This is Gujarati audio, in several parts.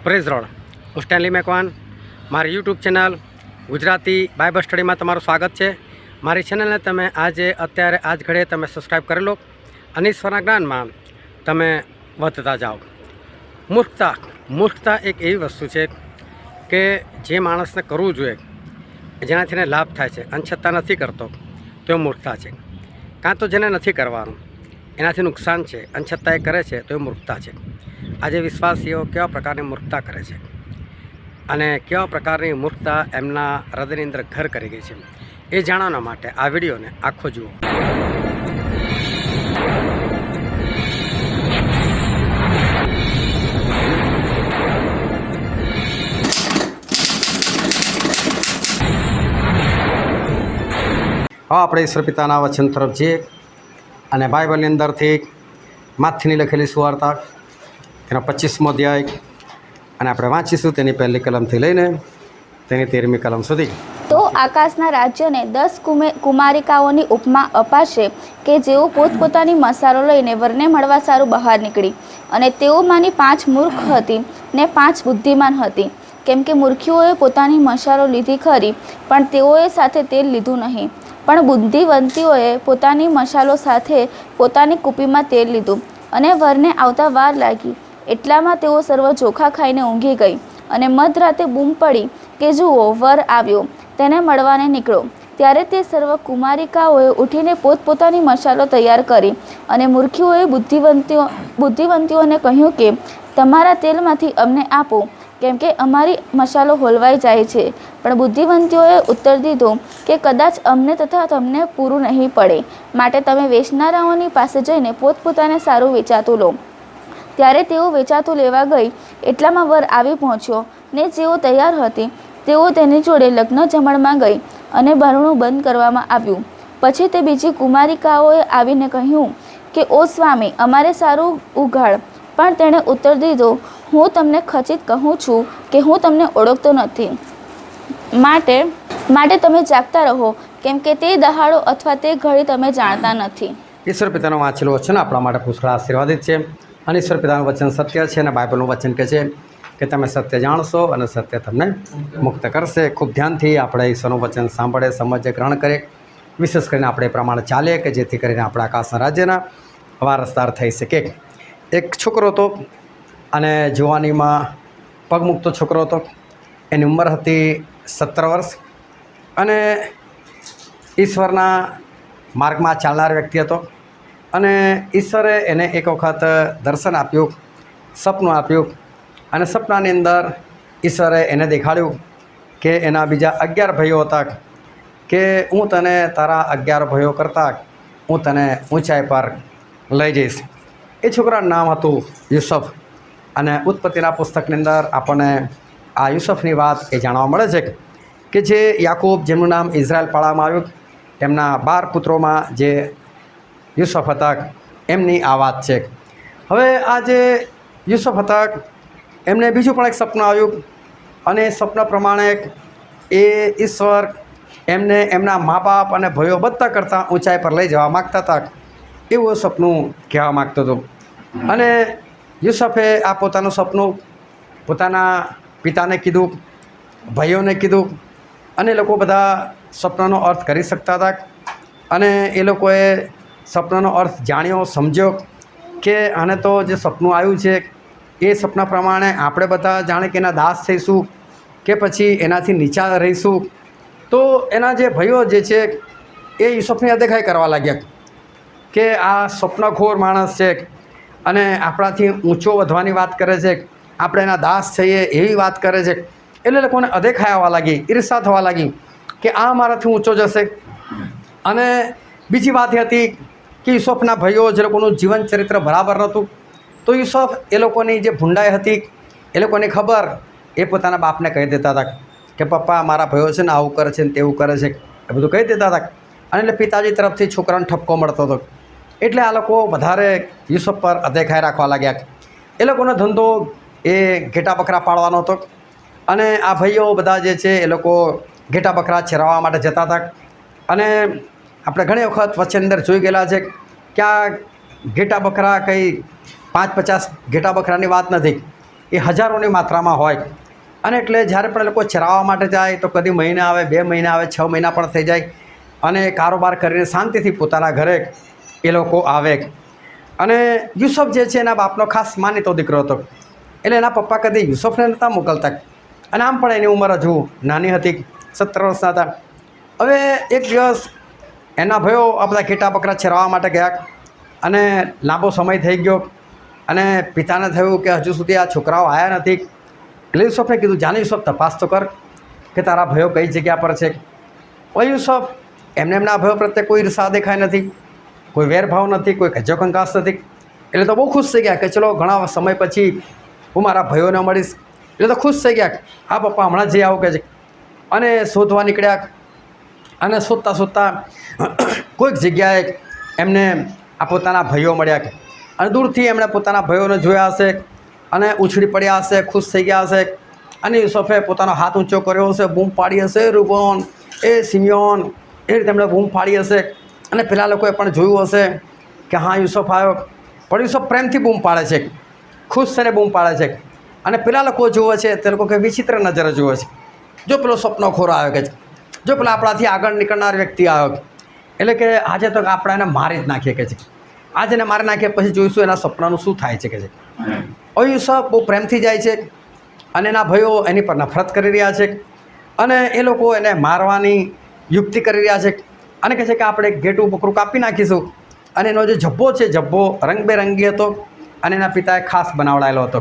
પ્રેઝ રોડ હું સ્ટેનલી મેકવાન મારી યુટ્યુબ ચેનલ ગુજરાતી બાઇબલ સ્ટડીમાં તમારું સ્વાગત છે। મારી ચેનલને તમે અત્યારે આજ ઘડીએ તમે સબસ્ક્રાઈબ કરી લો અને ઈશ્વરના જ્ઞાનમાં તમે વધતા જાઓ। મૂર્ખતા એક એવી વસ્તુ છે કે જે માણસને કરવું જોઈએ, જેનાથી એને લાભ થાય છે અને છતાં નથી કરતો તો એ મૂર્ખતા છે। કાં તો જેને નથી કરવાનું એનાથી નુકસાન છે અને છતાં એ કરે છે તો એ મૂર્ખતા છે। આજે વિશ્વાસીઓ કેવા પ્રકારની મૂર્ખતા કરે છે અને કેવા પ્રકારની મૂર્ખતા એમના હૃદયની અંદર ઘર કરી ગઈ છે, એ જાણવા માટે આ વિડીયોને આખો જુઓ। હા, આપણે ઈશ્વર પિતાના વચન તરફ જઈએ અને બાઇબલની અંદરથી માથીની લખેલી સુવાર્તા તેનો 25મો અધ્યાય અને આપણે વાંચીશું તેની પહેલી કલમથી લઈને તેની 13મી કલમ સુધી। તો આકાશના રાજ્યને 10 કુમારિકાઓની ઉપમા અપાશે કે જેઓ પોતપોતાની મસાલો લઈને વરને મળવા સારું બહાર નીકળી, અને તેઓમાંની 5 મૂર્ખ હતી ને 5 બુદ્ધિમાન હતી। કેમ કે મૂર્ખીઓએ પોતાની મસાલો લીધી ખરી, પણ તેઓએ સાથે તેલ લીધું નહીં, પણ બુદ્ધિવંતીઓએ પોતાની મસાલો સાથે પોતાની કૂપીમાં તેલ લીધું, અને વરને આવતા વાર લાગી। એટલામાં તેઓ સર્વ ચોખા ખાઈને ઊંઘી ગઈ, અને મધરાતે બૂમ પડી કે જુઓ, વર આવ્યો, તેને મળવાને નીકળો। ત્યારે તે સર્વ કુમારિકાઓએ ઉઠીને પોતપોતાની મસાલો તૈયાર કરી, અને મૂર્ખીઓએ બુદ્ધિવંતીઓને કહ્યું કે તમારા તેલમાંથી અમને આપો, કેમ કે અમારી મસાલો હોલવાઈ જાય છે। પણ બુદ્ધિવંતીઓએ ઉત્તર દીધો કે કદાચ અમને તથા તમને પૂરું નહીં પડે, માટે તમે વેચનારાઓની પાસે જઈને પોતપોતાને સારું વેચાતું લો। ત્યારે તેઓ વેચાતું લેવા ગઈ, એટલામાં વર આવી પહોંચ્યો, ને જેઓ તૈયાર હતી તેઓ તેની જોડે લગ્ન જમણમાં ગઈ, અને બારણું બંધ કરવામાં આવ્યું। પછી તે બીજી કુમારિકાઓએ આવીને કહ્યું કે ઓ સ્વામી, અમારે સારું ઉઘાડ। પણ તેણે ઉત્તર દીધો, હું તમને ખચિત કહું છું કે હું તમને ઓળખતો નથી, માટે તમે જાગતા રહો, કેમ કે તે દહાડો અથવા તે ઘડી તમે જાણતા નથી। ઈશ્વર પિતાનું વાંચેલું વચન આપણા માટે પુષ્કળ આશીર્વાદિત છે, અને ઈશ્વર પિતાનું વચન સત્ય છે, અને બાઇબલનું વચન કહે છે કે તમે સત્ય જાણશો અને સત્ય તમને મુક્ત કરશે। ખૂબ ધ્યાનથી આપણે ઈશ્વરનું વચન સાંભળે, સમજે, ગ્રહણ કરીએ, વિશેષ કરીને આપણે એ પ્રમાણે ચાલીએ કે જેથી કરીને આપણા આકાશના રાજ્યના વારસદાર થઈ શકીએ। એક છોકરો હતો અને જુવાનીમાં પગ મૂકતો છોકરો હતો। એની ઉંમર હતી 17 વર્ષ, અને ઈશ્વરના માર્ગમાં ચાલનાર વ્યક્તિ હતો। અને ઈશ્વરે એને એક વખત દર્શન આપ્યું, સપનું આપ્યું, અને સપનાની અંદર ઈશ્વરે એને દેખાડ્યું કે એના બીજા 11 ભાઈઓ હતા, કે હું તને તારા 11 ભાઈઓ કરતાં હું તને ઊંચાઈ પર લઈ જઈશ। એ છોકરાનું નામ હતું યુસુફ, અને ઉત્પત્તિના પુસ્તકની અંદર આપણને આ યુસુફની વાત એ જાણવા મળે છે કે જે યાકૂબ, જેમનું નામ ઇઝરાયલ પાડવામાં આવ્યું, તેમના 12 પુત્રોમાં જે યુસુફ હતા એમની આ વાત છે। હવે આ જે યુસુફ હતા એમને બીજું પણ એક સપનું આવ્યું, અને એ સપના પ્રમાણે એ ઈશ્વર એમને એમના મા બાપ અને ભાઈઓ બધા કરતાં ઊંચાઈ પર લઈ જવા માગતા હતા, એવું સપનું કહેવા માગતો હતો। અને યુસુફે આ પોતાનું સપનું પોતાના પિતાને કીધું, ભાઈઓને કીધું, અને એ લોકો બધા સપનાનો અર્થ કરી શકતા હતા, અને એ લોકોએ સપનાનો અર્થ જાણ્યો, સમજ્યો કે આને તો જે સપનું આવ્યું છે એ સપના પ્રમાણે આપણે બધા જાણે કે એના દાસ થઈશું કે પછી એનાથી નીચા રહીશું। તો એના જે ભાઈઓ જે છે એ યુસુફની અદેખાઈ કરવા લાગ્યા કે આ સ્વપ્નખોર માણસ છે અને આપણાથી ઊંચો વધવાની વાત કરે છે, આપણે એના દાસ થઈએ એવી વાત કરે છે। એટલે લોકોને અદેખાઈ આવવા લાગી, ઈર્ષા થવા લાગી કે આ મારાથી ઊંચો જશે। અને બીજી વાત એ હતી કે યુસુફના ભાઈઓ જે લોકોનું જીવન ચરિત્ર બરાબર નહોતું, તો યુસુફ એ લોકોની જે ભૂંડાઈ હતી એ લોકોની ખબર એ પોતાના બાપને કહી દેતા હતા કે પપ્પા, મારા ભાઈઓ છે ને આવું કરે છે ને તેવું કરે છે, એ બધું કહી દેતા હતા। અને એટલે પિતાજી તરફથી છોકરાને ઠપકો મળતો હતો, એટલે આ લોકો વધારે યુસુફ પર અદેખાઈ રાખવા લાગ્યા। એ લોકોનો ધંધો એ ઘેટા બકરા પાળવાનો હતો, અને આ ભાઈઓ બધા જે છે એ લોકો ઘેટા બકરા ચરાવવા માટે જતા હતા। અને આપણે ઘણી વખત વચ્ચે અંદર જોઈ ગયેલા છે કે આ ઘેટા બકરા કંઈ 5-50 ઘેટા બકરાની વાત નથી, એ હજારોની માત્રામાં હોય. અને એટલે જ્યારે પણ એ લોકો ચરાવવા માટે જાય તો કદી મહિને આવે, 2 મહિના આવે, 6 મહિના પણ થઈ જાય અને કારોબાર કરીને શાંતિથી પોતાના ઘરે એ લોકો આવે. અને યુસુફ જે છે એના બાપનો ખાસ માનીતો દીકરો હતો, એટલે એના પપ્પા કદી યુસુફને નહોતા મોકલતા. અને આમ પણ એની ઉંમર હજુ નાની હતી, 17 વર્ષના હતા. હવે એક દિવસ એના ભાઈઓ આ બધા ઘેટા બકરા ચરાવવા માટે ગયા અને લાંબો સમય થઈ ગયો અને પિતાને થયું કે હજુ સુધી આ છોકરાઓ આવ્યા નથી. એટલે યુસુફને કીધું, જાને યુસુફ તપાસ તો કર કે તારા ભાઈઓ કઈ જગ્યા પર છે. ઓ યુસુફ, એમના ભાઈઓ પ્રત્યે કોઈ ઈર્ષા દેખાય નથી, કોઈ વેરભાવ નથી, કોઈ કજો કંકાસ નથી. એટલે તો બહુ ખુશ થઈ ગયા કે ચલો ઘણા સમય પછી હું મારા ભાઈઓને મળીશ. એટલે તો ખુશ થઈ ગયા, હા પપ્પા હમણાં જઈ આવો કે છે. અને શોધવા નીકળ્યા અને શોધતા શોધતા કોઈક જગ્યાએ એમને આ પોતાના ભાઈઓ મળ્યા અને દૂરથી એમણે પોતાના ભાઈઓને જોયા હશે અને ઉછળી પડ્યા હશે, ખુશ થઈ ગયા હશે. અને યુસુફે પોતાનો હાથ ઊંચો કર્યો હશે, બૂમ પાડી હશે, રૂબોન, એ સિમિયોન, એ રીતે એમણે બૂમ પાડી હશે. અને પેલા લોકોએ પણ જોયું હશે કે હા યુસુફ આવ્યો. પણ યુસુફ પ્રેમથી બૂમ પાડે છે, ખુશ થઈને બૂમ પાડે છે. અને પેલા લોકો જુએ છે તે લોકો કે વિચિત્ર નજરે જુએ છે. જો પેલો સપનોખોર આવ્યો કે જો પેલા આપણાથી આગળ નીકળનાર વ્યક્તિ આવ્યો, એટલે કે આજે તો આપણે એને મારી જ નાખીએ કે છે. આજે એને મારી નાખીએ પછી જોઈશું એના સપનાનું શું થાય છે કે છે. હવે યુસુફ બહુ પ્રેમથી જાય છે અને એના ભાઈઓ એની પર નફરત કરી રહ્યા છે અને એ લોકો એને મારવાની યુક્તિ કરી રહ્યા છે અને કહે છે કે આપણે ઘેટું બકરું કાપી નાખીશું. અને એનો જે જબ્બો છે, જબ્બો રંગબેરંગી હતો અને એના પિતાએ ખાસ બનાવડાયેલો હતો.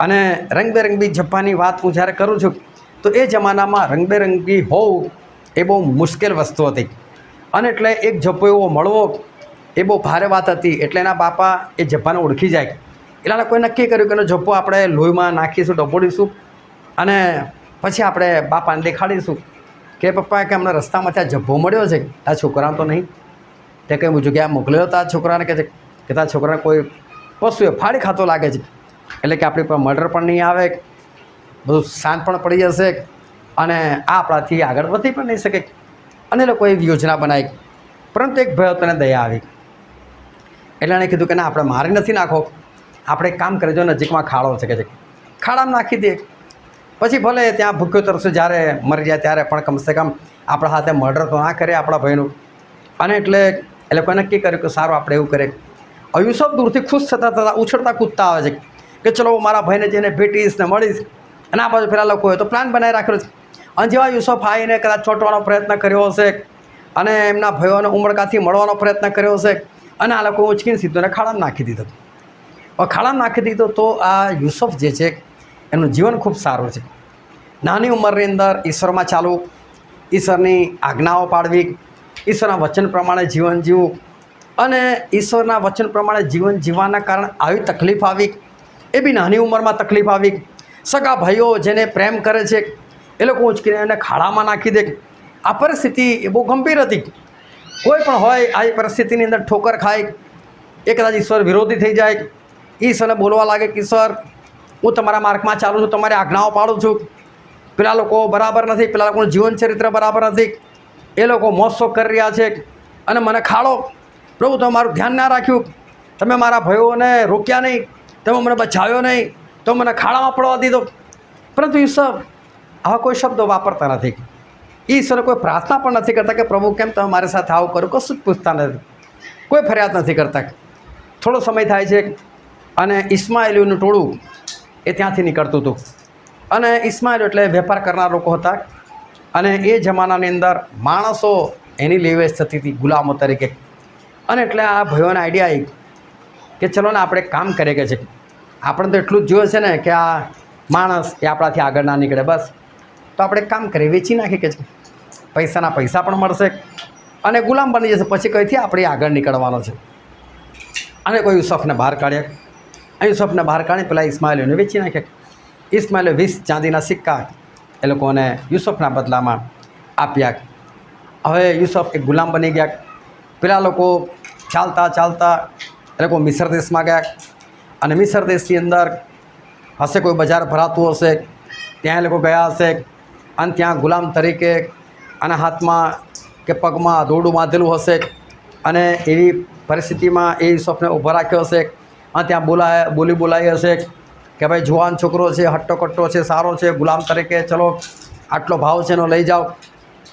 અને રંગબેરંગી જબ્બાની વાત હું જ્યારે કરું છું તો એ જમાનામાં રંગબેરંગી હોવું એ બહુ મુશ્કેલ વસ્તુ હતી. અને એટલે એક જબ્બો એવો મળવો એ બહુ ભારે વાત હતી. એટલે એના બાપા એ જબ્બાને ઓળખી જાય. એટલે લોકોએ નક્કી કર્યું કે એનો જબ્બો આપણે લોહીમાં નાખીશું, ડબોડીશું અને પછી આપણે બાપાને દેખાડીશું કે પપ્પા કે અમને રસ્તામાં ત્યાં જબ્બો મળ્યો છે, આ છોકરાને તો નહીં. તે કંઈ જગ્યાએ મોકલ્યો હતો આ છોકરાને કે છે કે તારા છોકરાને કોઈ પશુએ ફાડી ખાતો લાગે છે. એટલે કે આપણી પર મર્ડર પણ નહીં આવે, બધું શાંત પણ પડી જશે અને આ આપણાથી આગળ વધી પણ નહીં શકે. અને એ લોકોએ એવી યોજના બનાવી. પરંતુ એક ભાઈ તને દયા આવી એટલે એણે કીધું કે ના, આપણે મારી નથી નાખો, આપણે એક કામ કરીજો, નજીકમાં ખાડો છે કે છે ખાડામાં નાખી દે. પછી ભલે ત્યાં ભૂખ્યો તરસ્યો જ્યારે મરી જાય ત્યારે પણ કમસે કમ આપણા હાથે મર્ડર તો ના કરે આપણા ભાઈનું. અને એટલે એ લોકોએ નક્કી કર્યું કે સારું આપણે એવું કરીએ. યુસુફ દૂરથી ખુશ થતા થતાં ઉછળતા કૂદતા આવે છે કે ચલો મારા ભાઈને જઈને ભેટીશ ને મળીશ. અને આ બાજુ પેલા લોકોએ તો પ્લાન બનાવી રાખ્યો છે. અને જેવા યુસુફ આવીને કદાચ છોટવાનો પ્રયત્ન કર્યો હશે અને એમના ભાઈઓને ઉમળકાથી મળવાનો પ્રયત્ન કર્યો હશે અને આ લોકો ઉચકીને સીધો એને ખાડામાં નાખી દીધો. હવે ખાડામાં નાખી દીધો તો આ યુસુફ જે છે એનું જીવન ખૂબ સારું છે. નાની ઉંમરની અંદર ઈશ્વરમાં ચાલવું, ઈશ્વરની આજ્ઞાઓ પાડવી, ઈશ્વરના વચન પ્રમાણે જીવન જીવવું અને ઈશ્વરના વચન પ્રમાણે જીવન જીવવાના કારણે આવી તકલીફ આવી, એ બી નાની ઉંમરમાં તકલીફ આવી. સગા ભાઈઓ જેને પ્રેમ કરે છે એ લોકો ઉંચકીને એને ખાડામાં નાખી દે. આ પરિસ્થિતિ એ બહુ ગંભીર હતી. કોઈ પણ હોય આવી પરિસ્થિતિની અંદર ઠોકર ખાય, એ કદાચ ઈશ્વર વિરોધી થઈ જાય, ઈશ્વરને બોલવા લાગે કે ઈશ્વર હું તમારા માર્ગમાં ચાલું છું, તમારી આજ્ઞાઓ પાડું છું, પેલા લોકો બરાબર નથી, પેલા લોકોનું જીવન ચરિત્ર બરાબર નથી, એ લોકો મોજશોખ કરી રહ્યા છે અને મને ખાડો. પ્રભુ તમે મારું ધ્યાન ના રાખ્યું, તમે મારા ભાઈઓને રોક્યા નહીં, તમે મને બચાવ્યો નહીં, તો મને ખાડામાં પડવા દીધો. પરંતુ ઈશ્વર આવા કોઈ શબ્દો વાપરતા નથી. ઈશ્વરે કોઈ પ્રાર્થના પણ નથી કરતા કે પ્રભુ કેમ તમે મારી સાથે આવું કરો, કશું જ પૂછતા નથી, કોઈ ફરિયાદ નથી કરતા. થોડો સમય થાય છે અને ઇસ્માઇલીઓનું ટોળું એ ત્યાંથી નીકળતું હતું. અને ઇસ્માઇલ એટલે વેપાર કરનાર લોકો હતા અને એ જમાનાની અંદર માણસો એની લેવેચ થતી હતી ગુલામો તરીકે. અને એટલે આ ભાઈઓને આઈડિયા આવી કે ચલો ને આપણે કામ કરીએ કે છે, આપણે તો એટલું જ જોઈએ છે ને કે આ માણસ એ આપણાથી આગળ ના નીકળે, બસ તો આપણે કામ કરીએ, વેચી નાખીએ કે છે, પૈસાના પૈસા પણ મળશે અને ગુલામ બની જશે. પછી કઈથી આપણે આગળ નીકળવાનો છે. અને કોઈ યુસુફને બહાર કાઢ્યા. યુસુફને બહાર કાઢી પેલા ઇસ્માઇલીઓને વેચી નાખ્યા. ઇસ્માઇલે 20 ચાંદીના સિક્કા એ લોકોને યુસુફના બદલામાં આપ્યા. હવે યુસુફ એક ગુલામ બની ગયા. પેલા લોકો ચાલતા ચાલતા એ લોકો મિસર દેશમાં ગયા અને મિસર દેશની અંદર હશે કોઈ બજાર ભરાતું હશે, ત્યાં એ લોકો ગયા હશે અને ત્યાં ગુલામ તરીકે અને હાથમાં કે પગમાં દોરડું બાંધેલું હશે અને એવી પરિસ્થિતિમાં એ યુસુફને ઊભો રાખ્યો હશે અને ત્યાં બોલી બોલાવી હશે કે ભાઈ જુવાન છોકરો છે, હટ્ટો કટ્ટો છે, સારો છે, ગુલામ તરીકે ચલો આટલો ભાવ છે એનો લઈ જાઓ.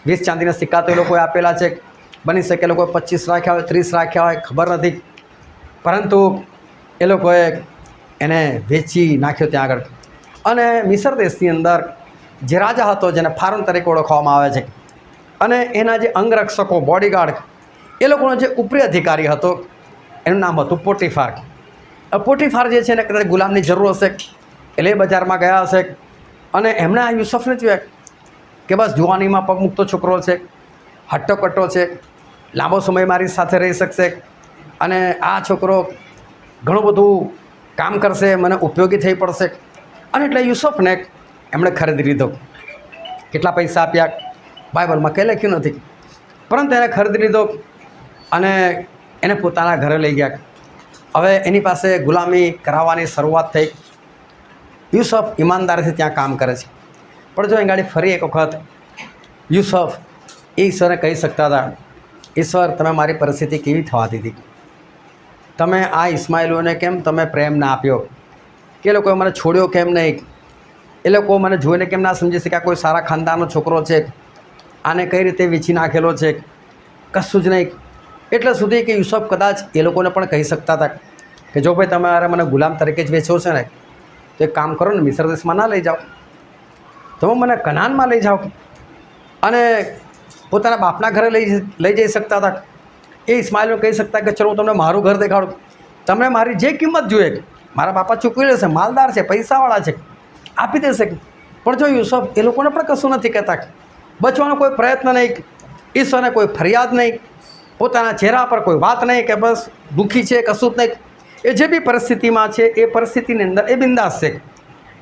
20 ચાંદીના સિક્કા તો એ લોકોએ આપેલા છે. બની શકે એ લોકોએ 25 રાખ્યા હોય, 30 રાખ્યા હોય, ખબર નથી. પરંતુ એ લોકોએ એને વેચી નાખ્યો ત્યાં આગળ. અને મિસર દેશની અંદર જે રાજા હતો, જેને ફારૂન તરીકે ઓળખવામાં આવે છે, અને એના જે અંગરક્ષકો, બોડીગાર્ડ, એ લોકોનો જે ઉપરી અધિકારી હતો એનું નામ હતું પોટીફાર. પોટીફાર જે છે એને કદાચ ગુલામની જરૂર હશે એટલે એ બજારમાં ગયા હશે અને એમણે આ યુસુફને જોયા કે બસ જુવાનીમાં પગ મૂકતો છોકરો છે, હટ્ટો કટ્ટો છે, લાંબો સમય મારી સાથે રહી શકશે અને આ છોકરો ઘણું બધું કામ કરશે, મને ઉપયોગી થઈ પડશે. અને એટલે યુસુફને એમણે ખરીદી લીધો. કેટલા પૈસા આપ્યા બાઇબલમાં કંઈ લખ્યું નથી, પરંતુ એને ખરીદી લીધો અને એને પોતાના ઘરે લઈ ગયા. હવે એની પાસે ગુલામી કરાવવાની શરૂઆત થઈ. યુસુફ ઈમાનદારીથી ત્યાં કામ કરે છે. પણ જો અહીં ફરી એક વખત યુસુફ એ ઈશ્વરને કહી શકતા હતા, ઈશ્વર તમે મારી પરિસ્થિતિ કેવી થવા દીધી, તમે આ ઇસ્માઇલોને કેમ તમે પ્રેમ ના આપ્યો, કે એ લોકોએ મને છોડ્યો કેમ નહીં, એ લોકો મને જોઈને કેમ ના સમજી શક્યા કોઈ સારા ખાનદાનનો છોકરો છે, આને કઈ રીતે વેચી નાખેલો છે, કશું જ નહીં. એટલે સુધી કે યુસુફ કદાચ એ લોકોને પણ કહી શકતા હતા કે જો ભાઈ તમારે મને ગુલામ તરીકે જ વેચો છે ને તો એક કામ કરો ને, મિસર દેશમાં ના લઈ જાઓ, તમે મને કનાનમાં લઈ જાઓ. અને પોતાના બાપના ઘરે લઈ જઈ શકતા હતા. એ ઇસ્માઇલને કહી શકતા કે ચલો હું તમને મારું ઘર દેખાડું, તમને મારી જે કિંમત જોઈએ મારા બાપા ચૂકવી લેશે, માલદાર છે, પૈસાવાળા છે, આપી દેશે. પણ જો યુસુફ એ લોકોને પણ કશું નથી કહેતા, બચવાનો કોઈ પ્રયત્ન નહીં, ઈશ્વરને કોઈ ફરિયાદ નહીં, પોતાના ચહેરા પર કોઈ વાત નહીં કે બસ દુઃખી છે, કશું જ નહીં. એ જે બી પરિસ્થિતિમાં છે એ પરિસ્થિતિની અંદર એ બિંદાસ છે.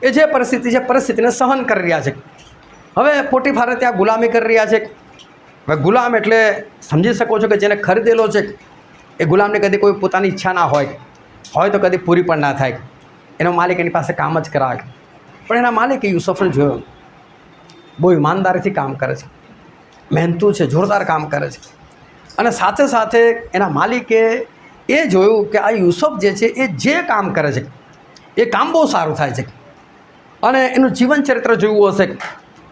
એ જે પરિસ્થિતિ છે પરિસ્થિતિને સહન કરી રહ્યા છે. હવે પોટીફારે ત્યાં ગુલામી કરી રહ્યા છે. હવે ગુલામ એટલે સમજી શકો છો કે જેને ખરીદેલો છે એ ગુલામને કદી કોઈ પોતાની ઈચ્છા ના હોય તો કદી પૂરી પણ ના થાય. એનો માલિક એની પાસે કામ જ કરાવે. પણ એના માલિકે યુસુફને જોયો, બહુ ઈમાનદારીથી કામ કરે છે, મહેનતુ છે, જોરદાર કામ કરે છે. અને સાથે સાથે એના માલિકે એ જોયું કે આ યુસુફ જે છે એ જે કામ કરે છે એ કામ બહુ સારું થાય છે. અને એનું જીવન ચરિત્ર જોયું હશે.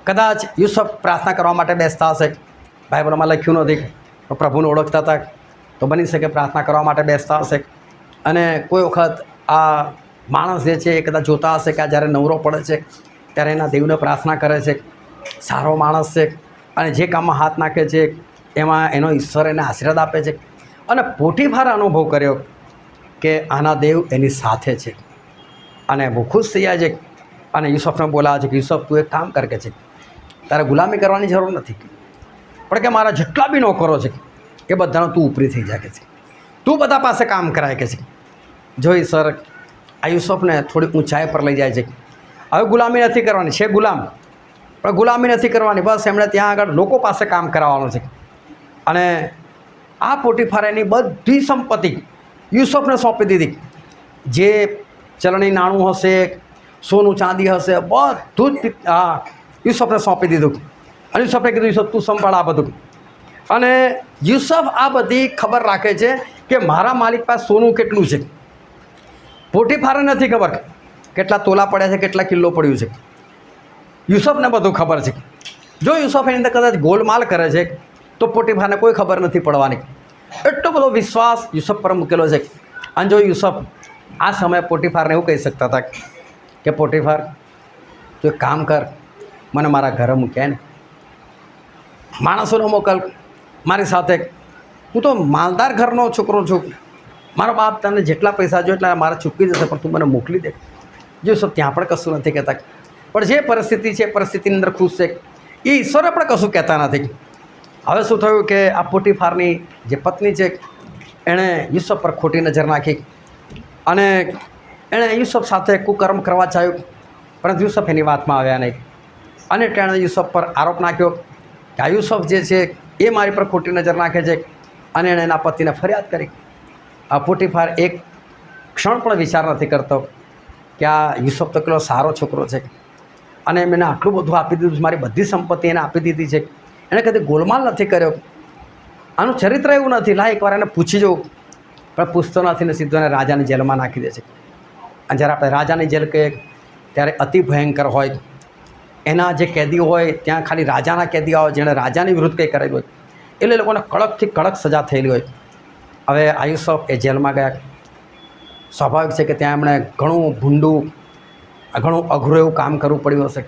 કદાચ યુસુફ પ્રાર્થના કરવા માટે બેસતા હશે, બાઇબલમાં લખ્યું નથી, પ્રભુને ઓળખતા હતા તો બની શકે પ્રાર્થના કરવા માટે બેસતા હશે. અને કોઈ વખત આ માણસ જે છે એ કદાચ જોતા હશે કે આ જ્યારે નવરો પડે છે ત્યારે એના દેવને પ્રાર્થના કરે છે, સારો માણસ છે અને જે કામમાં હાથ નાખે છે એમાં એનો ઈશ્વર એને આશીર્વાદ આપે છે. અને પોટીફારે અનુભવ કર્યો કે આના દેવ એની સાથે છે અને બહુ ખુશ થઈ જાય છે. અને યુસુફને બોલાવે છે કે યુસુફ તું એક કામ કર કે છે, તારે ગુલામી કરવાની જરૂર નથી, પણ કે મારા જેટલા બી નોકરો છે એ બધાનો તું ઉપરી થઈ જાય કે છે, તું બધા પાસે કામ કરાય કે છે. જો ઈશ્વર આ યુસુફને થોડી ઊંચાઈ પર લઈ જાય છે. હવે ગુલામી નથી કરવાની, છે ગુલામ, પણ ગુલામી નથી કરવાની, બસ એમણે ત્યાં આગળ લોકો પાસે કામ કરાવવાનું છે. અને આ પોટીફારે એની બધી સંપત્તિ યુસુફને સોંપી દીધી. જે ચલણી નાણું હશે, સોનું ચાંદી હશે, બધું જ યુસુફને સોંપી દીધું. અને યુસુફને કીધું યુસુફ તું સંભાળ આ બધું. અને યુસુફ આ બધી ખબર રાખે છે કે મારા માલિક પાસે સોનું કેટલું છે. પોટીફારે નથી ખબર કેટલા તોલા પડ્યા છે, કેટલા કિલ્લો પડ્યું છે. યુસુફને બધું ખબર છે. જો યુસુફ એની અંદર કદાચ ગોલમાલ કરે છે તો પોટીફારને કોઈ ખબર નથી પડવાની. એટલો બધો વિશ્વાસ યુસુફ પર મૂકેલો છે. અને જો યુસુફ આ સમયે પોટીફારને એવું કહી શકતા હતા કે પોટીફાર તું એક કામ કર, મને મારા ઘરે મૂક્યા ને માણસોને મોકલ મારી સાથે, હું તો માલદાર ઘરનો છોકરો છું, મારો બાપ તને જેટલા પૈસા જોઈએ એટલા મારે ચૂકવી દેશે, પણ તું મને મોકલી દે. યુસુફ ત્યાં પણ કશું નથી કહેતા, પણ જે પરિસ્થિતિ છે પરિસ્થિતિની અંદર ખુશ છે. એ ઈશ્વરે પણ કશું કહેતા નથી. હવે શું થયું કે આ પોટીફારની જે પત્ની છે એણે યુસુફ પર ખોટી નજર નાખી અને એણે યુસુફ સાથે કુકર્મ કરવા ચાહ્યું, પરંતુ યુસુફ એની વાતમાં આવ્યા નહીં. અને તેણે યુસુફ પર આરોપ નાખ્યો કે આ યુસુફ જે છે એ મારી પર ખોટી નજર નાખે છે. અને એણે એના પતિને ફરિયાદ કરી. આ પોટીફાર એક ક્ષણ પણ વિચાર નથી કરતો કે આ યુસુફ તો કેટલો સારો છોકરો છે અને મેં આટલું બધું આપી દીધું છે, મારી બધી સંપત્તિ એને આપી દીધી છે, એણે કદી ગોલમાલ નથી કર્યો, આનું ચરિત્ર એવું નથી, લા એકવાર એને પૂછી જવું. પણ પૂછતો નથી ને સીધો એને રાજાની જેલમાં નાખી દે છે. અને જ્યારે આપણે રાજાની જેલ કહીએ ત્યારે અતિ ભયંકર હોય. એના જે કેદીઓ હોય ત્યાં ખાલી રાજાના કેદીઓ હોય જેણે રાજાની વિરુદ્ધ કંઈ કરેલું હોય એટલે એ લોકોને કડકથી કડક સજા થયેલી હોય. હવે આ યુસુફ એ જેલમાં ગયા. સ્વાભાવિક છે કે ત્યાં એમણે ઘણું ભૂંડું ઘણું અઘરું એવું કામ કરવું પડ્યું હશે,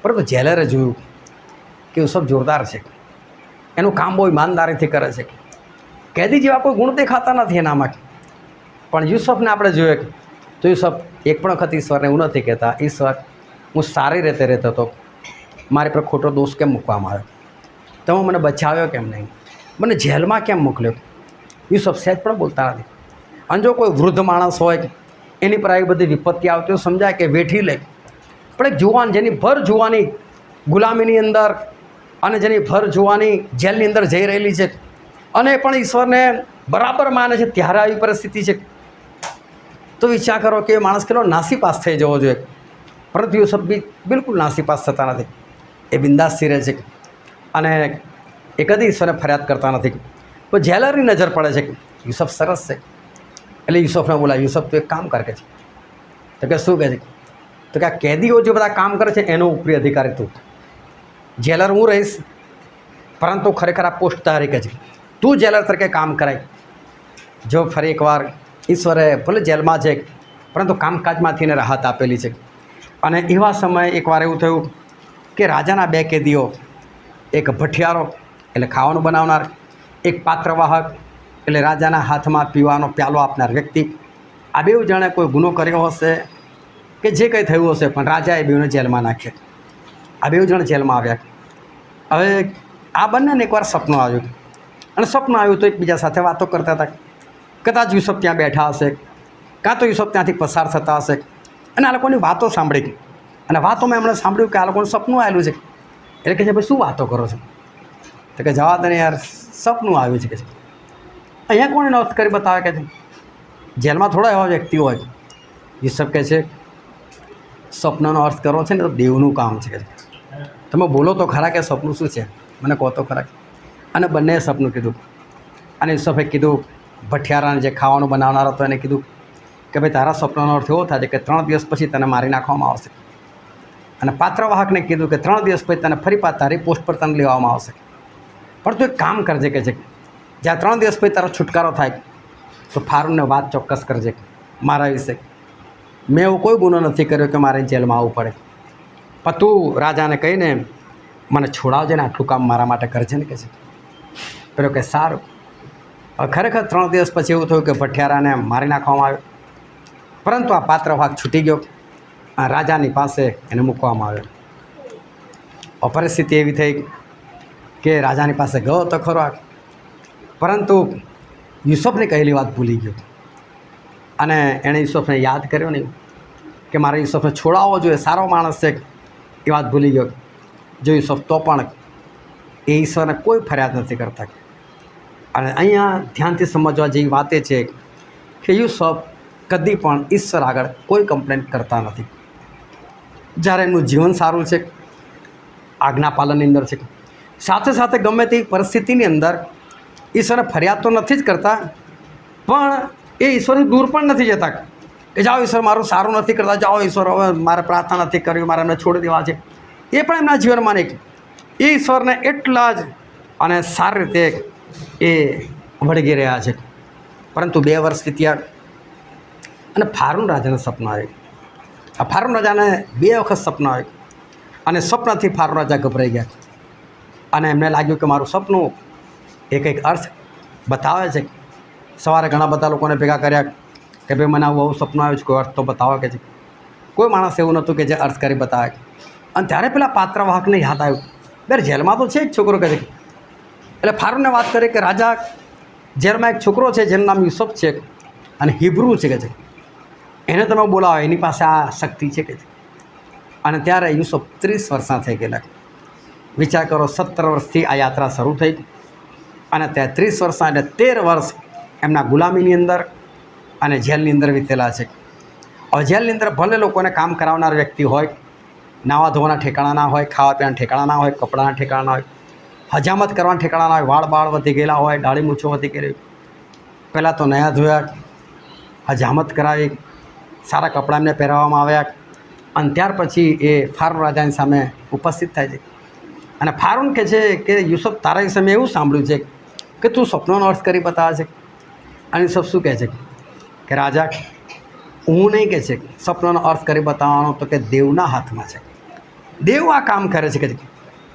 પરંતુ જેલરે જોયું કે યુસુફ જોરદાર છે, એનું કામ બહુ ઈમાનદારીથી કરે છે. કેદી જેવા કોઈ ગુણ દેખાતા નથી એનામાં. પણ યુસુફને આપણે જોઈએ તો યુસુફ એક પણ વખત ઈશ્વરને એવું નથી કહેતા, ઈશ્વર હું સારી રીતે રહેતો હતો, મારી પર ખોટો દોષ કેમ મૂકવામાં આવ્યો, તમે મને બચાવ્યો કેમ નહીં, મને જેલમાં કેમ મોકલ્યો. યુસુફ સહેજ પણ બોલતા નથી. અને જો કોઈ વૃદ્ધ માણસ હોય એની પર આવી બધી વિપત્તિ આવતી હોય સમજાય કે વેઠી લે, પણ એક જુવાન જેની ભર જુવાની ગુલામીની અંદર અને જેની ભર જુવાની જેલની અંદર જઈ રહેલી છે અને પણ ઈશ્વરને બરાબર માને છે ત્યારે આવી પરિસ્થિતિ છે, તો વિચાર કરો કે એ માણસ કેટલો નાસીપાસ થઈ જવો જોઈએ. પરંતુ યુસુફ બિલકુલ નાસીપાસ થતા નથી. એ બિંદાસથી રહે છે અને એ કદી ઈશ્વરને ફરિયાદ કરતા નથી. તો જેલરની નજર પડે છે કે યુસુફ સરસ છે એટલે યુસુફને બોલાય, યુસુફ તું એક કામ કરે છે. તો કે શું કહે છે? તો કે આ કેદીઓ જે બધા કામ કરે છે એનો ઉપરી અધિકારી તું, જેલર હું રહીશ, પરંતુ ખરેખર આ પોસ્ટ તારી કે છે, તું જેલર તરીકે કામ કરાય. જો ફરી એકવાર ઈશ્વરે ભલે જેલમાં છે પરંતુ કામકાજમાંથી એને રાહત આપેલી છે. અને એવા સમયે એકવાર એવું થયું કે રાજાના બે કેદીઓ, એક ભઠિયારો એટલે ખાવાનું બનાવનાર, એક પાત્રવાહક એટલે રાજાના હાથમાં પીવાનો પ્યાલો આપનાર વ્યક્તિ, આ બેઉ જણે કોઈ ગુનો કર્યો હશે કે જે કંઈ થયું હશે પણ રાજાએ બેઉને જેલમાં નાખ્યા. આ બેઉ જણ જેલમાં આવ્યા. હવે આ બંનેને એકવાર સપનું આવ્યું અને સપનું આવ્યું તો એકબીજા સાથે વાતો કરતા હતા. કદાચ યુસુફ ત્યાં બેઠા હશે, કાં તો યુસુફ ત્યાંથી પસાર થતા હશે અને આ લોકોની વાતો સાંભળી. અને વાતોમાં એમણે સાંભળ્યું કે આ લોકોનું સપનું આવેલું છે. એટલે કે છે ભાઈ શું વાતો કરો છો? તો કે જવા દે ને યાર, સપનું આવ્યું છે કે છે. અહીંયા કોણે નોંધ કરી બતાવે કે છે? જેલમાં થોડા એવા વ્યક્તિ હોય. યુસુફ કહે છે સપનાનો અર્થ કરો છે ને તો દેવનું કામ છે કે છે. તમે બોલો તો ખરા કે સપનું શું છે, મને કહો તો ખરા. અને બંનેએ સપનું કીધું. અને યુસુફે કીધું, ભઠિયારાને જે ખાવાનું બનાવનાર હતો એને કીધું કે ભાઈ તારા સપનાનો અર્થ એવો થાય છે કે 3 દિવસ પછી તને મારી નાખવામાં આવશે. અને પાત્રવાહકને કીધું કે 3 દિવસ પછી તને ફરી પાછા તારી પોસ્ટ પર તને લેવામાં આવશે. પણ તું એક કામ કરજે કે છે, જ્યાં 3 દિવસ પછી તારો છુટકારો થાય તો ફારૂનને વાત ચોક્કસ કરજે મારા વિશે. મેં એવો કોઈ ગુનો નથી કર્યો કે મારે જેલમાં આવવું પડે, પણ તું રાજાને કહીને મને છોડાવજે ને આટલું કામ મારા માટે કરજે ને કે છે. પેલો કે સારું. ખરેખર 3 દિવસ પછી એવું થયું કે ભઠિયારાને મારી નાખવામાં આવ્યો, પરંતુ આ પાત્રવાહક છૂટી ગયો. આ રાજાની પાસે એને મૂકવામાં આવ્યો. પરિસ્થિતિ એવી થઈ કે રાજાની પાસે ગયો તો ખરો, પરંતુ યુસુફને કહેલી વાત ભૂલી ગયો. અને એણે યુસુફને યાદ કર્યો નહીં કે મારે યુસુફને છોડાવવો જોઈએ, સારો માણસ છે, એ વાત ભૂલી ગયો. જો યુસુફ તો પણ એ ઈશ્વરને કોઈ ફરિયાદ નથી કરતા. અને અહીંયા ધ્યાનથી સમજવા જેવી વાત એ છે કે યુસુફ કદી પણ ઈશ્વર આગળ કોઈ કમ્પ્લેન કરતા નથી. જ્યારે એમનું જીવન સારું છે, આજ્ઞા પાલનની અંદર છે, સાથે સાથે ગમે તે પરિસ્થિતિની અંદર ઈશ્વરને ફરિયાદ તો નથી જ કરતા, પણ એ ઈશ્વરથી દૂર પણ નથી જતા કે જાઓ ઈશ્વર મારું સારું નથી કરતા, જાઓ ઈશ્વર હવે મારે પ્રાર્થના નથી કરવી, મારે એમને છોડી દેવા છે. એ પણ એમના જીવનમાં નહીં, એ ઈશ્વરને એટલા જ અને સારી રીતે એ વળગી રહ્યા છે. પરંતુ 2 વર્ષ વીત્યા અને ફારૂન રાજાને સપનું આવ્યું. આ ફારૂન રાજાને 2 વખત સપનું આવ્યું અને સપનાથી ફારૂન રાજા ગભરાઈ ગયા. અને એમને લાગ્યું કે મારું સપનું એ કંઈક અર્થ બતાવે છે. સવારે ઘણા બધા લોકોને ભેગા કર્યા કે ભાઈ મને આવું સપનું આવ્યું છે, કોઈ અર્થ તો બતાવો કે છે. કોઈ માણસ એવું નહોતું કે જે અર્થ કરી બતાવે. અને ત્યારે પેલા પાત્રવાહકને યાદ આવ્યું, યાર જેલમાં તો છે એક છોકરો કે છે. એટલે ફારૂનને વાત કરી કે રાજા, જેલમાં એક છોકરો છે જેનું નામ યુસુફ છે અને હિબ્રુ છે કે છે, એને તમે બોલાવો, એની પાસે આ શક્તિ છે કે છે. અને ત્યારે યુસુફ 30 વર્ષના થઈ ગયેલા. વિચાર કરો, 17 વર્ષથી આ યાત્રા શરૂ થઈ અને ત્યાં 30 વર્ષના એટલે 13 વર્ષ એમના ગુલામીની અંદર અને જેલની અંદર વીતેલા છે. હવે જેલની અંદર ભલે લોકોને કામ કરાવનાર વ્યક્તિ હોય, નાવા ધોવાના ઠેકાણા ના હોય, ખાવા પીવાના ઠેકાણા ના હોય, કપડાના ઠેકાણા ના હોય, હજામત કરવાના ઠેકાણા ના હોય, વાળ બાળ વધી ગયેલા હોય, દાઢી મૂછો વધી ગયેલી, પહેલાં તો નયા ધોયા, હજામત કરાવી, સારા કપડાં એમને પહેરાવવામાં આવ્યા અને ત્યાર પછી એ ફારૂન રાજાની સામે ઉપસ્થિત થાય છે અને ફારૂન કહે છે કે યુસુફ, તારા વિશે મેં એવું સાંભળ્યું છે કે તું સપનોનો અર્થ કરી બતાવે છે. અને યુસુફ શું કહે છે કે રાજા, હું નહીં કહે છે સપનાનો અર્થ કરી બતાવવાનો, તો કે દેવના હાથમાં છે. દેવ આ કામ કરે છે. કે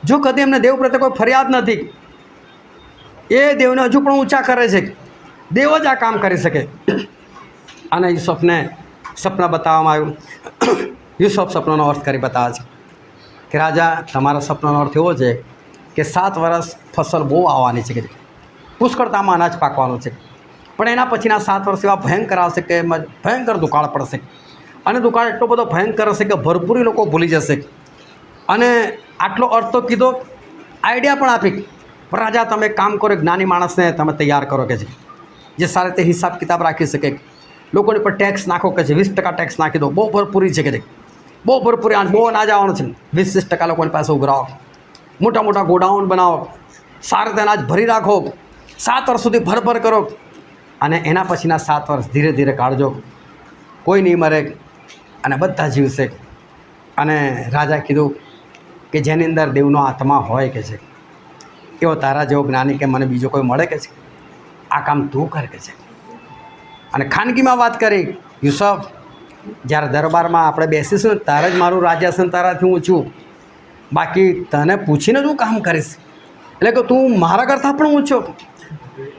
જો કદી એમને દેવ પ્રત્યે કોઈ ફરિયાદ નથી, એ દેવને હજુ પણ ઊંચા કરે છે. દેવ જ આ કામ કરી શકે. અને યુસુફને સપના બતાવવામાં આવ્યું. યુસુફ સપનાનો અર્થ કરી બતાવે છે કે રાજા, તમારા સપનાનો અર્થ એવો છે કે 7 વર્ષ ફસલ બહુ આવવાની છે, કે પુષ્કળતામાં અનાજ પાકવાનું છે, પણ એના પછીના 7 વર્ષ એવા ભયંકર આવશે કે ભયંકર દુકાળ પડશે. અને દુકાળ એટલો બધો ભયંકર હશે કે ભરપૂરી લોકો ભૂલી જશે. અને આટલો અર્થ તો કીધો, આઈડિયા પણ આપી. પણ રાજા, તમે કામ કરો, જ્ઞાની માણસને તમે તૈયાર કરો કે છે જે સારી રીતે હિસાબ કિતાબ રાખી શકે. લોકોની પર ટેક્સ નાખો કે છે, 20% ટેક્સ નાખી દો, બહુ ભરપૂરી છે કે છે, બહુ ભરપૂરી, બહુ અનાજ આવવાનું છે. 20-30% લોકોની પાસે ઉઘરાવો, મોટા મોટા ગોડાઉન બનાવો, સારી રીતે અનાજ ભરી રાખો, 7 વર્ષ સુધી ભરભર કરો. અને એના પછીના 7 વર્ષ ધીરે ધીરે કાઢજો, કોઈ નહીં મરે અને બધા જીવશે. અને રાજા કીધું કે જેની અંદર દેવનો આત્મા હોય કે છે, એવો તારા જેવો જ્ઞાની કે મને બીજો કોઈ મળે કે છે, આ કામ તું કર કે છે. અને ખાનગીમાં વાત કરી, યુસુફ, જ્યારે દરબારમાં આપણે બેસીશું ને ત્યારે જ મારું રાજ્યાસન તારાથી ઊંચું, બાકી તને પૂછીને જ હું કામ કરીશ. એટલે કે તું મારા કરતાં પણ ઊંચો.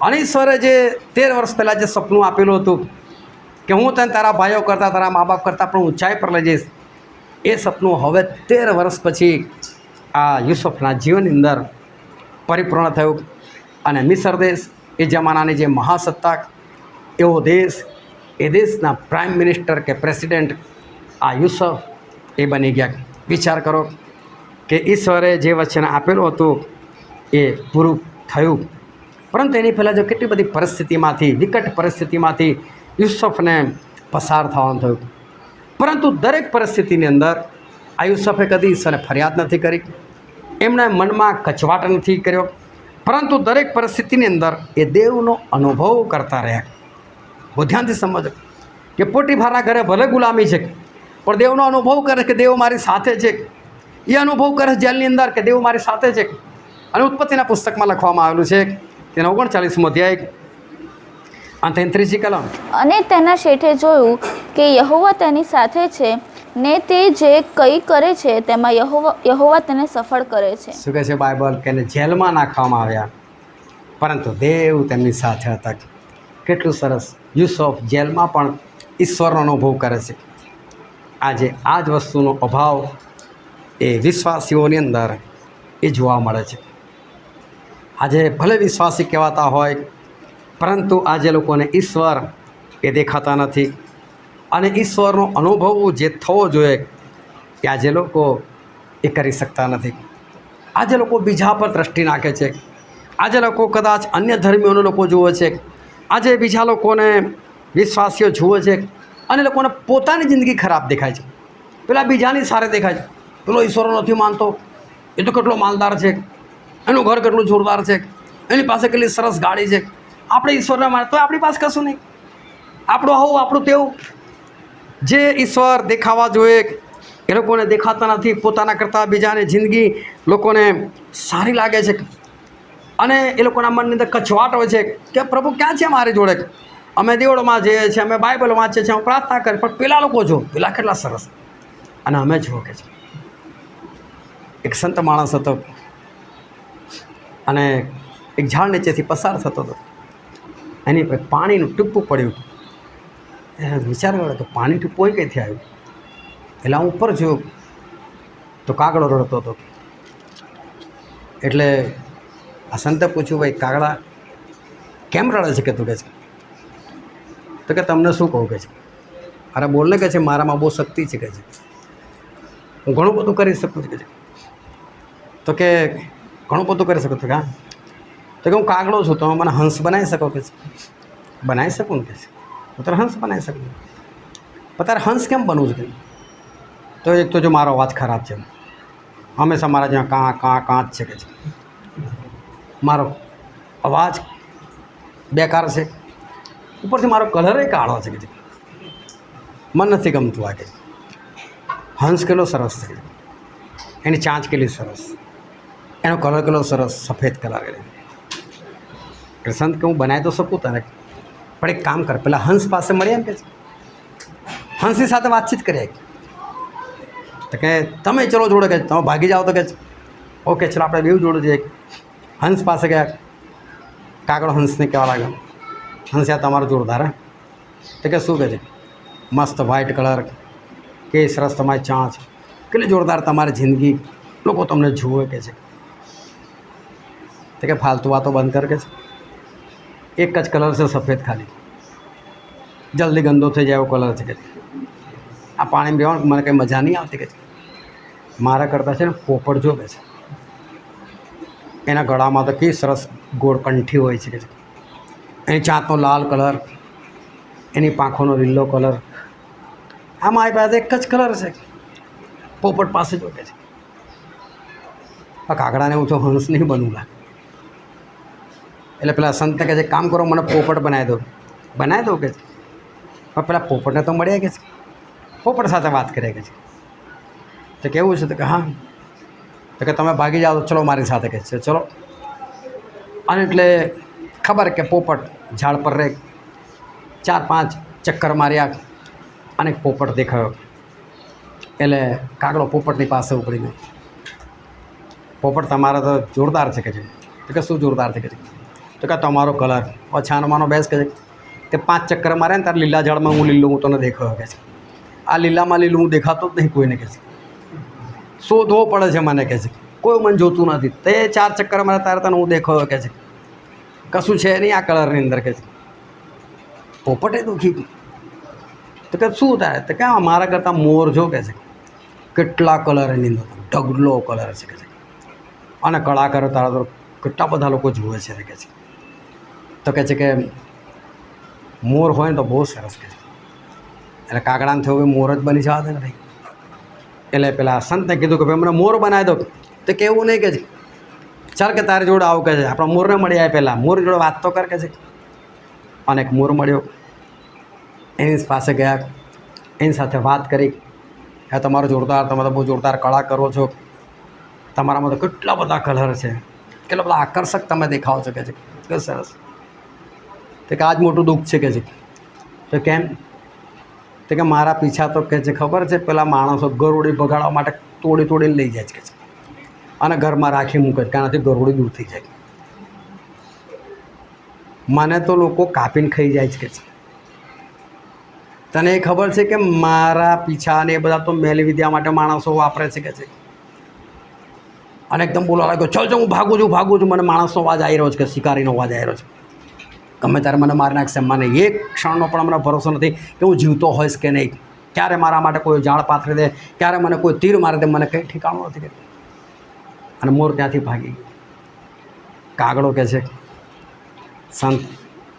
અને ઈશ્વરે જે 13 વર્ષ પહેલાં જે સપનું આપેલું હતું કે હું તને તારા ભાઈઓ કરતાં, તારા મા બાપ કરતાં પણ ઊંચાઈ પર લઈ જઈશ, એ સપનું હવે 13 વર્ષ પછી આ યુસુફના જીવનની અંદર પરિપૂર્ણ થયું. અને મિસર દેશ, એ જમાનાની જે મહાસત્તાક એવો દેશ, એ દેશના પ્રાઇમ મિનિસ્ટર કે પ્રેસિડેન્ટ આ યુસુફ એ બની ગયા. વિચાર કરો કે ઈશ્વરે જે વચન આપેલું હતું એ પૂરું થયું. પરંતુ એની પહેલાં જો કેટલી બધી પરિસ્થિતિમાંથી, વિકટ પરિસ્થિતિમાંથી યુસુફને પસાર થવાનું થયું. પરંતુ દરેક પરિસ્થિતિની અંદર આ યુસુફે કદી ઈશ્વરને ફરિયાદ નથી કરી, એમના મનમાં કચવાટ નથી કર્યો, પરંતુ દરેક પરિસ્થિતિની અંદર એ દેવનો અનુભવ કરતા રહ્યા. બહુ ધ્યાનથી સમજો કે પોટીફારના ઘરે ભલે ગુલામી છે, પણ દેવનો અનુભવ કરે કે દેવ મારી સાથે છે. એ અનુભવ કરે જેલની અંદર કે દેવ મારી સાથે છે. અને ઉત્પત્તિના પુસ્તકમાં લખવામાં આવેલું છે, તેનો 39મો અધ્યાય અને 33જી કલમ. અને તેના શેઠે જોયું કે યહોવા તેની સાથે છે, ને તે જે કંઈ કરે છે તેમાં યહોવા તેને સફળ કરે છે. શું કહે છે બાઇબલ? કે એને જેલમાં નાખવામાં આવ્યા, પરંતુ દેવ તેમની સાથે હતા. કેટલું સરસ! યુસુફ જેલમાં પણ ઈશ્વરનો અનુભવ કરે છે. આજે આ જ વસ્તુનો અભાવ એ વિશ્વાસીઓની અંદર એ જોવા મળે છે. આજે ભલે વિશ્વાસી કહેવાતા હોય, પરંતુ આજે લોકોને ઈશ્વર એ દેખાતા નથી. અને ઈશ્વરનો અનુભવ જે થવો જોઈએ એ આજે લોકો એ કરી શકતા નથી. આજે લોકો બીજા પર દ્રષ્ટિ નાખે છે. આજે લોકો કદાચ અન્ય ધર્મીઓને લોકો જુએ છે. આજે બીજા લોકોને વિશ્વાસીઓ જુએ છે અને લોકોને પોતાની જિંદગી ખરાબ દેખાય છે. પેલા બીજાની સારી દેખાય છે. પેલો ઈશ્વર નથી માનતો, એ તો કેટલો માલદાર છે, એનું ઘર કેટલું જોરદાર છે, એની પાસે કેટલી સરસ ગાડી છે. આપણે ઈશ્વરને માને તો આપણી પાસે કશું નહીં. આપણું આવું, આપણું તેવું. જે ઈશ્વર દેખાવા જોઈએ એ લોકોને દેખાતા નથી. પોતાના કરતાં બીજાની જિંદગી લોકોને સારી લાગે છે અને એ લોકોના મનની અંદર કચવાટ હોય છે કે પ્રભુ ક્યાં છે મારી જોડે? અમે દેવળમાં જઈએ છીએ, અમે બાઇબલ વાંચીએ છીએ, અમે પ્રાર્થના કરીએ, પણ પેલા લોકો જો, પેલા કેટલા સરસ, અને અમે જુઓ કે છે. એક સંત માણસ હતો અને એક ઝાડ નીચેથી પસાર થતો હતો. એની પર પાણીનું ટીપું પડ્યું. એને વિચાર કર્યો કે પાણી ટીપું ક્યાંથી આવ્યું? એટલે હું ઉપર જોયું તો કાગડો રડતો હતો. એટલે આ સંતે પૂછ્યું, ભાઈ કાગડા કેમ રડે છે? કે તું કહે છે તો કે તમને શું કહું કે છે? અરે બોલને કે છે, મારામાં બહુ શક્તિ છે કે છે, હું ઘણું બધું કરી શકું છું કે છે. તો કે ઘણું બધું કરી શકું છું કે હા? તો કે હું કાગડો છું, તો મને હંસ બનાવી શકો કે છે? બનાવી શકું ને કે છે, હું તારે હંસ બનાવી શકું. પણ તારે હંસ કેમ બનવું છે? તો એક તો જો મારો અવાજ ખરાબ છે, હંમેશા મારા જ્યાં કાં જ છે કે છે, મારો અવાજ બેકાર છે, ઉપરથી મારો કલર કાળો છે કે છે. મને નથી ગમતું આ કે હંસ કેટલો સરસ છે, એની ચાંચ કેટલી સરસ, એનો કલર કેટલો સરસ, સફેદ કલર. એટલે સંત કે હું બનાવી તો શકું તને, પણ એક કામ કર, પેલા હંસ પાસે મળીએ એમ કે છે, હંસની સાથે વાતચીત કરીએ. તો કે તમે ચલો જોડે, કે તમે ભાગી જાઓ તો કે ઓકે ચલો આપણે બેવ જોડે જઈએ. હંસ પાસે ગયા, કાગડો હંસને કહેવા લાગ્યો, હંસ યાર તમારો જોરદાર હે. તો કે શું કહે છે, મસ્ત વ્હાઇટ કલર, કે સરસ તમારી ચાંચ, કેટલી જોરદાર તમારી જિંદગી, લોકો તમને જુએ કે છે. તો કે ફાલતુ વાતો બંધ કર કે છે, એક જ કલર છે સફેદ, ખાલી જલ્દી ગંદો થઈ જાય એવો કલર છે કે આ પાણીમાં બેવાનું મને કંઈ મજા નહીં આવતી કે છે. મારા કરતાં છે ને પોપટ જો કે છે, એના ગળામાં તો કેવી સરસ ગોળ કંઠી હોય છે કે છે, એની ચાંચનો લાલ કલર, એની પાંખોનો લીલો કલર, આ મારી પાસે એક જ કલર છે, પોપટ પાસે જો કે છે. આ કાગડાને હું તો હંસ નહીં બનવું લાગે. એટલે પેલા સંત કહે છે કામ કરો, મને પોપટ બનાવી દો. બનાવી દો કે છે, પણ પેલા પોપટને તો મળ્યા કે છે, પોપટ સાથે વાત કરે કે છે. તો કેવું છે, તો કે હા, તો કે તમે ભાગી જાઓ તો ચલો મારી સાથે કે છે, ચલો. અને એટલે ખબર કે પોપટ ઝાડ પર રહે, 4-5 ચક્કર માર્યા અને પોપટ દેખાયો. એટલે કાગડો પોપટની પાસે ઉપડી ગયો. પોપટ તમારા તો જોરદાર છે કે છે. તો કે શું જોરદાર છે કે છે, તો કે તમારો કલર છાનમાનો બેસ કે છે, તે 5 ચક્કર મારે ને તારે લીલા ઝાડમાં હું લીલું હું તને દેખાયો કે છે. આ લીલામાં લીલું હું દેખાતો જ નહીં કોઈને કે છે, શોધવો પડે છે મને કે છે, કોઈ મને જોતું નથી. તે 4 ચક્કર મારે તારે તને હું દેખાયો કે છે, કશું છે નહીં આ કલરની અંદર કે છે. પોપટે દુઃખી. તો કે શું થાય, તો કે મારા કરતાં મોર જો કે છે, કેટલા કલર એની અંદર, ઢગલો કલર છે કે છે, અને કલાકારો તારા તો કેટલા બધા લોકો જુએ છે કે છે. તો કહે છે કે મોર હોય ને તો બહુ સરસ કે છે. એટલે કાગડાને થયું મોર જ બની જવા દે ને ભાઈ. એટલે પેલા સંતને કીધું કે ભાઈ મને મોર બનાવી દો. તો કે એવું નહીં કે છે, ચાલ કે તારી જોડે આવું કે છે, આપણા મોરને મળી આવે, પહેલાં મોર જોડે વાત તો કર કે છે. અને એક મોર મળ્યો, એની પાસે ગયા, એની સાથે વાત કરી, હા તમારો જોરદાર, તમે તો બહુ જોરદાર કળા કરો છો, તમારામાં તો કેટલા બધા કલર છે, કેટલા બધા આકર્ષક તમે દેખાવ છો કે છે, કે સરસ. તો કે આજ મોટું દુઃખ છે કે છે. તો કેમ, તો કે મારા પીછા તો કે છે ખબર છે, પેલા માણસો ગરોળી ભગાડવા માટે તોડીને લઈ જાય છે કે છે, અને ઘરમાં રાખી મૂકે છે, કારણથી ગરોળી દૂર થઈ જાય. મને તો લોકો કાપીને ખાઈ જાય છે કે છે. તને એ ખબર છે કે મારા પીછા ને એ બધા તો મેલી વિદ્યા માટે માણસો વાપરે છે કે છે. અને એકદમ બોલવા લાગ્યો, ચલ હું ભાગું છું, મને માણસનો અવાજ આવી રહ્યો છે કે શિકારીનો અવાજ આવી રહ્યો છે, ગમે ત્યારે મને મારી નાખશે, મને એક ક્ષણનો પણ મને ભરોસો નથી કે હું જીવતો હોઈશ કે નહીં, ક્યારે મારા માટે કોઈ જાળ પાથરી દે, ક્યારે મને કોઈ તીર મારી દે, મને કંઈ ઠેકાણું નથી કે. અને મોર ત્યાંથી ભાગી. કાગડો કહે છે સંત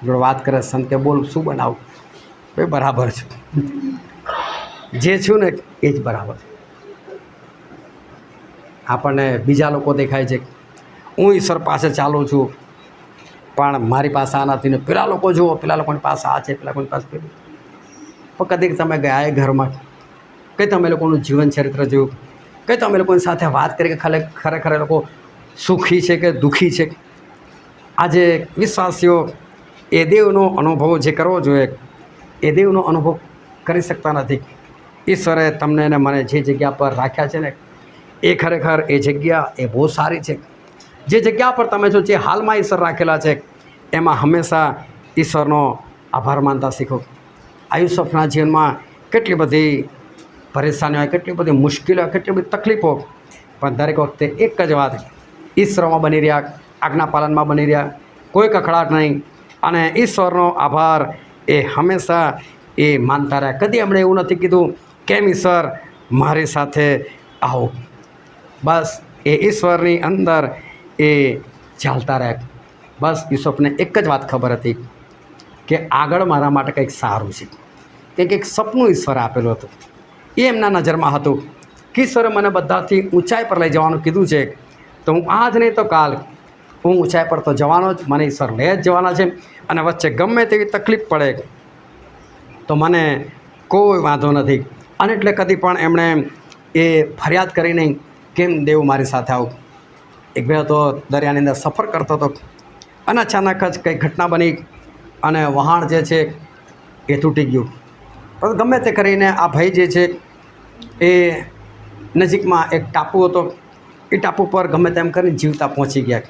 જોડે વાત કરે, સંત કે બોલ શું બનાવું. ભાઈ બરાબર છે, જે છું ને એ જ બરાબર છે. આપણને બીજા લોકો દેખાય છે, હું ઈશ્વર પાસે ચાલું છું, પણ મારી પાસે આ નથી ને પેલા લોકો જુઓ, પેલા લોકોની પાસે આ છે, પેલા લોકોની પાસે પેલું. પણ કદી તમે ગયા એ ઘરમાં, કંઈ તમે લોકોનું જીવન ચરિત્ર જોયું, કંઈ તમે લોકોની સાથે વાત કરી કે ખરેખર એ લોકો સુખી છે કે દુઃખી છે. આજે વિશ્વાસીઓ એ દેવનો અનુભવ જે કરવો જોઈએ એ દેવનો અનુભવ કરી શકતા નથી. ઈશ્વરે તમને અને મને જે જગ્યા પર રાખ્યા છે ને એ ખરેખર એ જગ્યા એ બહુ સારી છે. જે જગ્યા પર તમે જો જે હાલમાં ઈશ્વર રાખેલા છે એમાં હંમેશા ઈશ્વરનો આભાર માનતા શીખો. યુસુફના જીવનમાં કેટલી બધી પરેશાનીઓ હોય, કેટલી બધી મુશ્કેલીઓ, કેટલી બધી તકલીફો, પણ દરેક વખતે એક જ વાત, ઈશ્વરમાં બની રહ્યા, આજ્ઞાપાલનમાં બની રહ્યા, કોઈ કખડાટ નહીં, અને ઈશ્વરનો આભાર એ હંમેશા એ માનતા રહ્યા. કદી એમણે એવું નથી કીધું કેમ ઈશ્વર મારી સાથે આવો. બસ એ ઈશ્વરની અંદર એ ચાલતા રહ્યા. બસ યુસુફને એક જ વાત ખબર હતી કે આગળ મારા માટે કંઈક સારું છે, કંઈક સપનું ઈશ્વરે આપેલું હતું. એ એમના નજરમાં હતું કે ઈશ્વરે મને બધાથી ઊંચાઈ પર લઈ જવાનું કીધું છે, તો હું આજ નહીં તો કાલ હું ઊંચાઈ પર તો જવાનો જ, મને ઈશ્વર લઈ જ જવાના છે. અને વચ્ચે ગમે તેવી તકલીફ પડે તો મને કોઈ વાંધો નથી. અને એટલે કદી પણ એમણે એ ફરિયાદ કરી નહીં કેમ દેવ મારી સાથે આવું. એક બે તો દરિયાની અંદર સફર કરતો હતો અને અચાનક જ કંઈક ઘટના બની અને વહાણ જે છે એ તૂટી ગયું. પરંતુ ગમે તે કરીને આ ભાઈ જે છે એ નજીકમાં એક ટાપુ હતો, એ ટાપુ પર ગમે તેમ કરીને જીવતા પહોંચી ગયા.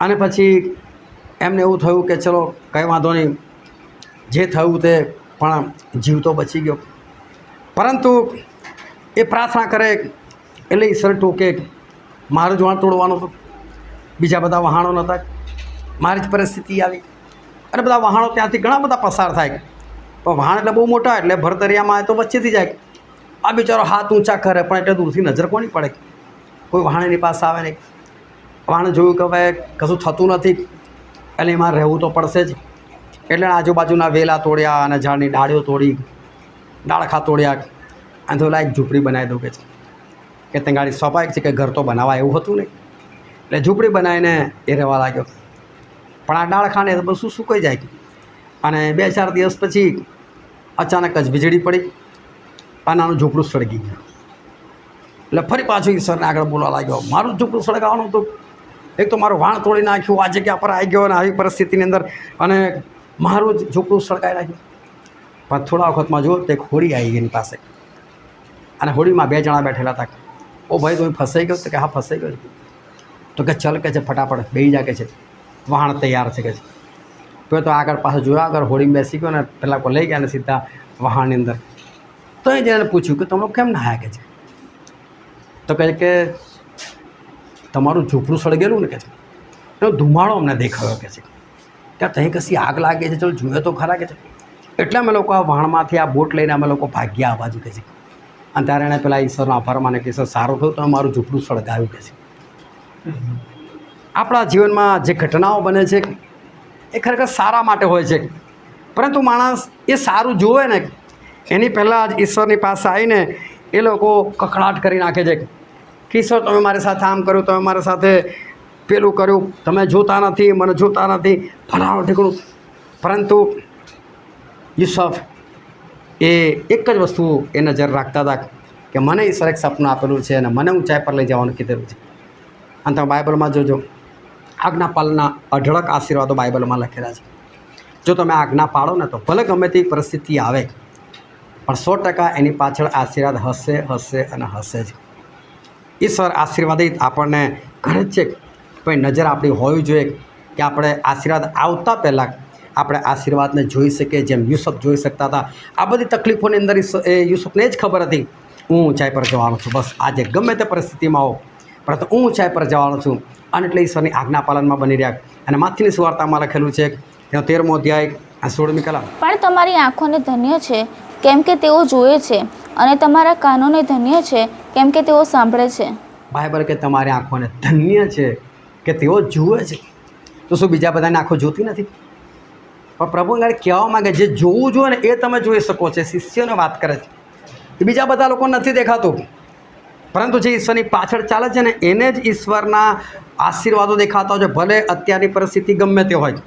અને પછી એમને એવું થયું કે ચલો કંઈ વાંધો નહીં, જે થયું તે પણ જીવતો બચી ગયો. પરંતુ એ પ્રાર્થના કરે એટલે ઈશ્વર ટોકે મારું જ વહાણ તોડવાનું હતું, બીજા બધા વહાણો નહોતા, મારી જ પરિસ્થિતિ આવી. અને બધા વહાણો ત્યાંથી ઘણા બધા પસાર થાય, પણ વહાણ એટલે બહુ મોટા, એટલે ભર દરિયામાં તો વચ્ચેથી જાય. આ બિચારો હાથ ઊંચા કરે પણ એટલે દૂરથી નજર કોની પડે, કોઈ વહાણ એની પાસે આવે નહીં. વહાણે જોયું કે હવે કશું થતું નથી એટલે એમાં રહેવું તો પડશે જ. એટલે આજુબાજુના વેલા તોડ્યા અને ઝાડની ડાળીઓ તોડી, ડાળખા તોડ્યા અને તો એક ઝૂંપડી બનાવી દઉં કે તે ગાડી સ્વાભાવિક છે કે ઘર તો બનાવવા એવું હતું નહીં, એટલે ઝૂંપડી બનાવીને એ રહેવા લાગ્યો. પણ આ ડાળખાને તો બધું સુકાઈ જાય. અને 2-4 દિવસ પછી અચાનક જ વીજળી પડી અને આનું ઝૂંપડું સળગી ગયું. એટલે ફરી પાછું ઈશ્વરને આગળ બોલવા લાગ્યો, મારું ઝૂંપડું સળગાવવાનું હતું, એક તો મારું વાણ તોડી નાખ્યું, આ જગ્યા પર આવી ગયો અને આવી પરિસ્થિતિની અંદર અને મારું જ ઝૂંપડું સળગાવી નાખ્યું. પણ થોડા વખતમાં જો તે એક હોડી આવી ગઈ એની પાસે અને હોડીમાં 2 જણા બેઠેલા હતા. ઓ ભાઈ તું ફસાઈ ગયો? તો કે હા ફસાઈ ગયો. તો કે ચલ કે છે ફટાફટ બેસી જા કે છે, વહાણ તૈયાર છે કે છે. તો આગળ પાછળ જોયા, આગળ હોડીમાં બેસી ગયો ને પેલા કોઈ લઈ ગયા ને સીધા વહાણની અંદર. તો એ જેને પૂછ્યું કે તમે કેમ નાહ્યા કે છે? તો કહે કે તમારું ઝૂંપડું સળગેલું ને કે છે, એનો ધુમાડો અમને દેખાયો કે છે, ત્યાં ત્યાં કશી આગ લાગે છે, ચલો જોઈએ તો ખરા કે છે. એટલે અમે લોકો આ વહાણમાંથી આ બોટ લઈને અમે લોકો ભાગ્યા આ બાજુ કે છે. અને ત્યારે એણે પેલા ઈશ્વરનો આભાર માને કે સર સારું થયું તો મારું ઝૂંપડું સળગાવ્યું કે છે. આપણા જીવનમાં જે ઘટનાઓ બને છે એ ખરેખર સારા માટે હોય છે, પરંતુ માણસ એ સારું જોવે ને એની પહેલાં જ ઈશ્વરની પાસે આવીને એ લોકો કકળાટ કરી નાખે છે કે ઈશ્વર તમે મારી સાથે આમ કર્યું, તમે મારી સાથે પેલું કર્યું, તમે જોતા નથી, મને જોતા નથી, ફલાણું ઠીકણું. પરંતુ યુસુફ એ એક જ વસ્તુ એ નજર રાખતા હતા કે મને ઈશ્વર એક સપનું આપેલું છે અને મને ઊંચાઈ પર લઈ જવાનું કીધેલું છે. અને તમે બાઇબલમાં જોજો, આજ્ઞાપાલના અઢળક આશીર્વાદો બાઇબલમાં લખેલા છે. જો તમે આજ્ઞા પાળો ને તો ભલે ગમે તેવી પરિસ્થિતિ આવે પણ 100% એની પાછળ આશીર્વાદ હશે હશે અને હશે જ. ઈશ્વર આશીર્વાદિત આપણને કરે જ છે, પણ નજર આપણી હોવી જોઈએ કે આપણે આશીર્વાદ આવતા પહેલાં આપણે આશીર્વાદને જોઈ શકીએ, જેમ યુસુફ જોઈ શકતા હતા. આ બધી તકલીફોની અંદર યુસુફને જ ખબર હતી હું ઊંચાઈ પર જવાનો છું, બસ આજે ગમે તે પરિસ્થિતિમાં હો પરંતુ હું ઊંચાઈ પર જવાનો છું. અને એટલે ઈશ્વરની આજ્ઞા પાલનમાં બની રહ્યા. અને માથીની સુવાર્તામાં લખેલું છે તેનો 13મો અધ્યાય 16મી કલમ, પણ તમારી આંખોને ધન્ય છે કેમ કે તેઓ જુએ છે, અને તમારા કાનોને ધન્ય છે કેમ કે તેઓ સાંભળે છે. બાઇબલ કે તમારી આંખોને ધન્ય છે કે તેઓ જુએ છે. તો શું બીજા બધાની આંખો જોતી નથી? પણ પ્રભુ આગળ કહેવા માગે જે જોવું જોઈએ ને એ તમે જોઈ શકો છો. શિષ્યોને વાત કરે છે કે બીજા બધા લોકો નથી દેખાતું, પરંતુ જે ઈશ્વરની પાછળ ચાલે છે ને એને જ ઈશ્વરના આશીર્વાદો દેખાતા હોય છે, ભલે અત્યારની પરિસ્થિતિ ગમે તે હોય.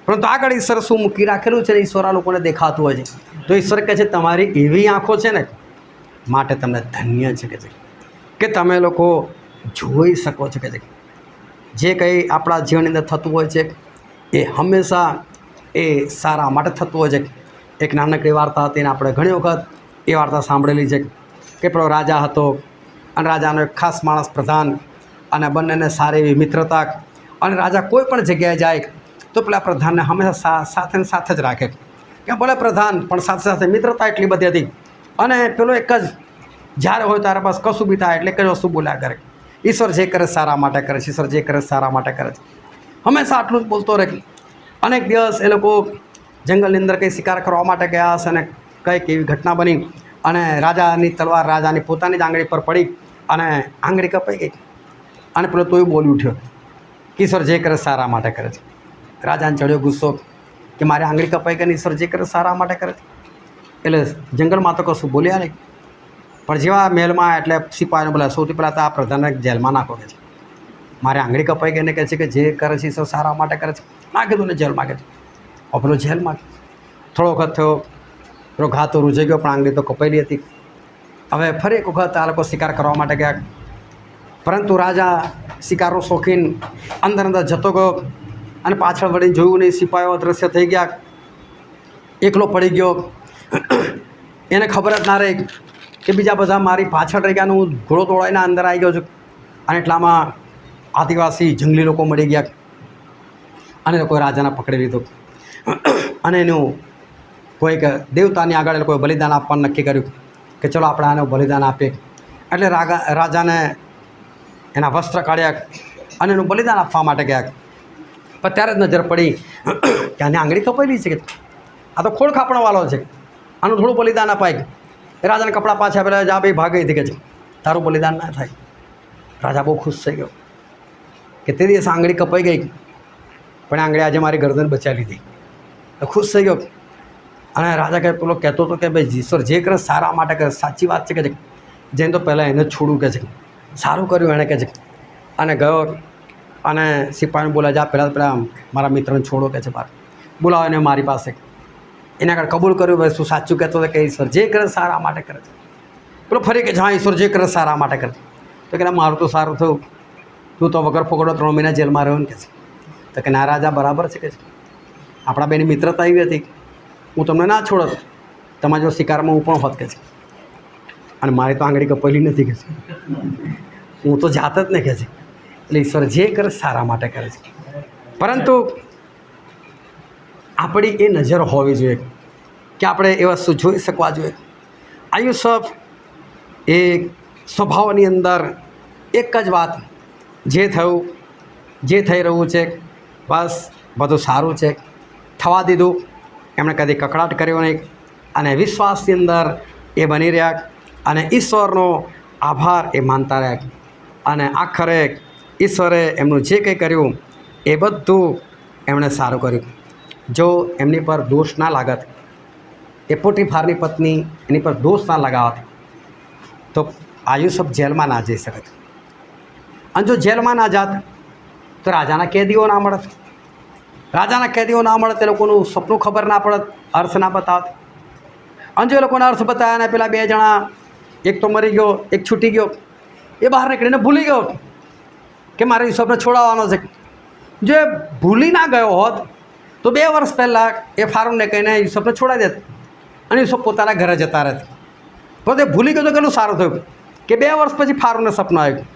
પરંતુ આગળ ઈશ્વર શું મૂકી રાખેલું છે ને ઈશ્વર આ લોકોને દેખાતું હોય છે. તો ઈશ્વર કહે છે તમારી એવી આંખો છે ને માટે તમને ધન્ય છે કે તમે લોકો જોઈ શકો છો કે જે કંઈ આપણા જીવનની અંદર થતું હોય છે એ હંમેશા એ સારા માટે થતું હોય છે. એક નાનકડી વાર્તા હતી ને આપણે ઘણી વખત એ વાર્તા સાંભળેલી છે કે પેલો રાજા હતો અને રાજાનો એક ખાસ માણસ પ્રધાન, અને બંનેને સારી એવી મિત્રતા. અને રાજા કોઈ પણ જગ્યાએ જાય તો પેલા પ્રધાનને હંમેશા સાથે સાથે જ રાખે કે ભલે પ્રધાન પણ સાથે સાથે મિત્રતા એટલી બધી હતી. અને પેલો એક જ જ્યારે હોય ત્યારે બસ કશું બી થાય એટલે એક જ વસ્તુ બોલ્યા કરે, ઈશ્વર જે કરે સારા માટે કરે છે, ઈશ્વર જે કરે સારા માટે કરે છે, હંમેશા આટલું જ બોલતો રહે. અનેક દિવસ એ લોકો જંગલની અંદર કંઈ શિકાર કરવા માટે ગયા હશે અને કંઈક એવી ઘટના બની અને રાજાની તલવાર રાજાની પોતાની જ આંગળી પર પડી અને આંગળી કપાઈ ગઈ. અને પેલો તોય બોલી ઉઠ્યો ઈશ્વર જે કરે સારા માટે કરે છે. રાજાને ચડ્યો ગુસ્સો કે મારી આંગળી કપાઈ ગઈ, ઈશ્વર જે કરે સારા માટે કરે છે. એટલે જંગલમાં તો કશું બોલ્યા નહીં, પણ જેવા મહેલમાં એટલે સિપાહીને બોલ્યા સૌથી પહેલાં તો આ પ્રધાનને જેલમાં નાખો કે છે. મારી આંગળી કપાઈ ગઈને કહે છે કે જે કરે છે ઈશ્વર સારા માટે કરે છે, નાખી દઉં ને જેલમાં કે છે. પેલો જેલમાં થોડો વખત થયો પેલો ઘા તો રૂજાઈ ગયો પણ આંગળી તો કપાયેલી હતી. હવે ફરી એક વખત આ લોકો શિકાર કરવા માટે ગયા, પરંતુ રાજા શિકારનો શોખીન અંદર અંદર જતો ગયો અને પાછળ વળીને જોયું નહીં. સિપાહીઓ અદૃશ્ય થઈ ગયા, એકલો પડી ગયો. એને ખબર જ ના રહી કે બીજા બધા મારી પાછળ રહી ગયા, હું ઘોડો દોડાઈને અંદર આવી ગયો છું. અને એટલામાં આદિવાસી જંગલી લોકો મળી ગયા અને લોકોએ રાજાને પકડી લીધો અને એનું કોઈક દેવતાની આગળ એ લોકોએ બલિદાન આપવાનું નક્કી કર્યું કે ચલો આપણે આને બલિદાન આપીએ. એટલે રાજાને એના વસ્ત્ર કાઢ્યા અને એનું બલિદાન આપવા માટે ગયા. પણ ત્યારે જ નજર પડી કે આની આંગળી કપાયેલી છે, કે આ તો ખોળ ખાપણવાળો છે, આનું થોડું બલિદાન અપાય. રાજાને કપડાં પાછા આપેલા, જા ભાઈ ભાગી હતી કે છે તારું બલિદાન ના થાય. રાજા બહુ ખુશ થઈ ગયો કે તે દિવસ આંગળી કપાઈ ગઈ પણ આંગળી આજે મારી ગરદન બચાવી લીધી. તો ખુશ થઈ ગયો. અને રાજા કહે પેલો કહેતો હતો કે ભાઈ ઈશ્વર જે કરે સારા માટે કરે, સાચી વાત છે કે જેને તો પહેલાં એને જ છોડું કે છે, સારું કર્યું એણે કે છે. અને ગયો અને સિપાહીને બોલા, જા પહેલાં મારા મિત્રને છોડો કે છે, બહાર બોલાવો એને મારી પાસે. એના આગળ કબૂલ કર્યું ભાઈ શું સાચું કહેતો હતો કે ઈશ્વર જે કરે સારા માટે કરે છે. પેલો ફરી કે હા ઈશ્વર જે કરે સારા માટે કરે. તો કે મારું તો સારું થયું, તું તો વગર પકડો 3 મહિના જેલમાં રહ્યો ને કે છે. તો કે ના રાજા બરાબર છે કે છે, આપણા બેની મિત્રતા એવી હતી, હું તમને ના છોડત, તમારા જો શિકારમાં હું પણ હોત કે છે. અને મારી તો આંગળી કપાયેલી નથી કે છે, હું તો જાત જ ને કે છે. એટલે ઈશ્વર જે કરે સારા માટે કરે છે. પરંતુ આપણી એ નજર હોવી જોઈએ કે આપણે એ વસ્તુ જોઈ શકવા જોઈએ. આયુષ્ય એ સ્વભાવની અંદર એક જ વાત, જે થયું જે થઈ રહ્યું છે બસ બધું સારું છે, થવા દીધું. એમણે કદી કકળાટ કર્યો નહીં અને વિશ્વાસની અંદર એ બની રહ્યા અને ઈશ્વરનો આભાર એ માનતા રહ્યા. અને આખરે ઈશ્વરે એમનું જે કંઈ કર્યું એ બધું એમણે સારું કર્યું. જો એમની પર દોષ ના લાગત, એ પોટીફારની પત્ની એની પર દોષ ના લગાવત તો આયુસફ જેલમાં ના જઈ શકત. અને જો જેલમાં ના જાત તો રાજાના કેદીઓ ના મળત. રાજાના કેદીઓ ના મળે તે લોકોનું સપનું ખબર ના પડત, અર્થ ના બતાવત. અને જો એ લોકોને અર્થ બતાવ્યા ને પેલા 2 જણા, એક તો મરી ગયો એક છૂટી ગયો, એ બહાર નીકળીને ભૂલી ગયો કે મારે ઈસબને છોડાવવાનો છે. જો એ ભૂલી ના ગયો હોત તો 2 વર્ષ પહેલાં એ ફારૂનને કહીને ઈસબને છોડાવી દેત અને ઈસબ પોતાના ઘરે જતા રહેત. તો તે ભૂલી ગયો તો કેટલું સારું થયું કે 2 વર્ષ પછી ફારૂનને સપનું આવ્યું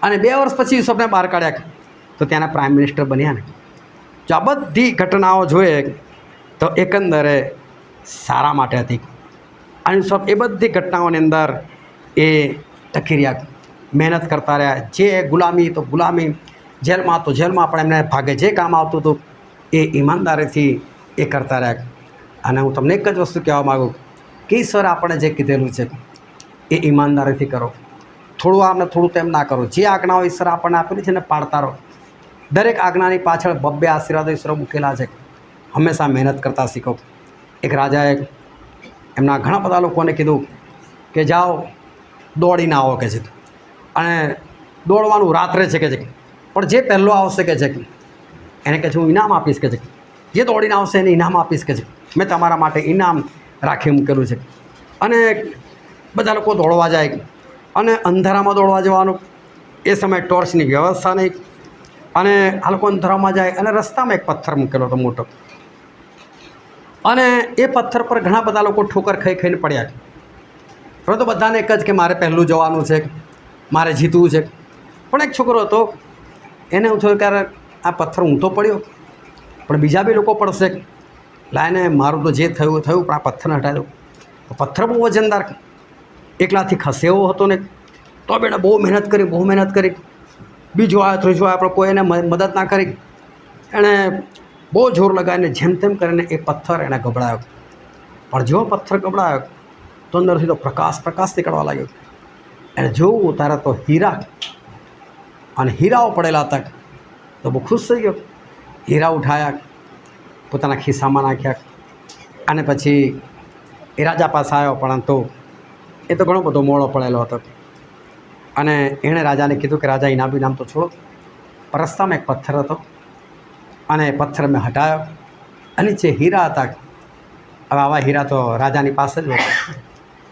અને 2 વર્ષ પછી ઈસબને બહાર કાઢ્યા તો ત્યાંના પ્રાઇમ મિનિસ્ટર બન્યા ને. જો આ બધી ઘટનાઓ જોઈએ તો એકંદરે સારા માટે હતી. અને સબ એ બધી ઘટનાઓની અંદર એ ટકી રહ્યા, મહેનત કરતા રહ્યા. જે ગુલામી તો ગુલામી, જેલમાં તો જેલમાં પણ એમને ભાગે જે કામ આવતું હતું એ ઈમાનદારીથી એ કરતા રહ્યા. અને હું તમને એક જ વસ્તુ કહેવા માગું કે ઈશ્વર આપણે જે કીધેલું છે એ ઈમાનદારીથી કરો. થોડું આમ ને થોડું તેમ ના કરો. જે આજ્ઞાઓ ઈશ્વર આપણને આપેલી છે ને પાળતા રહો. દરેક આજ્ઞાની પાછળ 2 આશીર્વાદો ઈશ્વર મૂકેલા છે. હંમેશા મહેનત કરતા શીખો. એક રાજાએ એમના ઘણા બધા લોકોને કીધું કે જાઓ દોડીને આવો કે છે. અને દોડવાનું રાત્રે છે કે છે, પણ જે પહેલો આવશે કે છે એને કહે છે હું ઇનામ આપીશ કે છે. જે દોડીને આવશે એને ઇનામ આપીશ કે છે. મેં તમારા માટે ઇનામ રાખી મૂકેલું છે. અને બધા લોકો દોડવા જાય અને અંધારામાં દોડવા જવાનું. એ સમયે ટોર્ચની વ્યવસ્થા નહીં અને આ લોકો અંધારામાં જાય અને રસ્તામાં એક પથ્થર મૂકેલો હતો મોટો. અને એ પથ્થર પર ઘણા બધા લોકો ઠોકર ખાઈને પડ્યા. પરંતુ બધાને એક જ કે મારે પહેલું જવાનું છે, મારે જીતવું છે. પણ એક છોકરો હતો, એને હું થયું કે આ પથ્થર હું તો પડ્યો પણ બીજા બી લોકો પડશે, લાઈને મારું તો જે થયું થયું પણ આ પથ્થરને હટાવી દઉં. પથ્થર બહુ વજનદાર, એકલાથી ખસે એવો હતો ને. તો બેને બહુ મહેનત કરી. બીજો આવ્યો ત્રીજો આવ્યો પણ કોઈ એને મદદ ના કરી. એણે બહુ જોર લગાવીને જેમ તેમ કરીને એ પથ્થર એને ગબડાયો. પણ જેવો પથ્થર ગબડાયો તો અંદરથી તો પ્રકાશ નીકળવા લાગ્યો. એણે જોવું તારે તો હીરા અને હીરાઓ પડેલા હતા. તો બહુ ખુશ થઈ ગયો. હીરા ઉઠાયા, પોતાના ખિસ્સામાં નાખ્યા અને પછી એ રાજા પાસે આવ્યો. પરંતુ એ તો ઘણો બધો મોડો પડેલો હતો. અને એણે રાજાને કીધું કે રાજા ઇનામ તો છોડો, પણ રસ્તામાં એક પથ્થર હતો અને એ પથ્થર મેં હટાવ્યો અને જે હીરા હતા હવે આવા હીરા તો રાજાની પાસે જ હોય.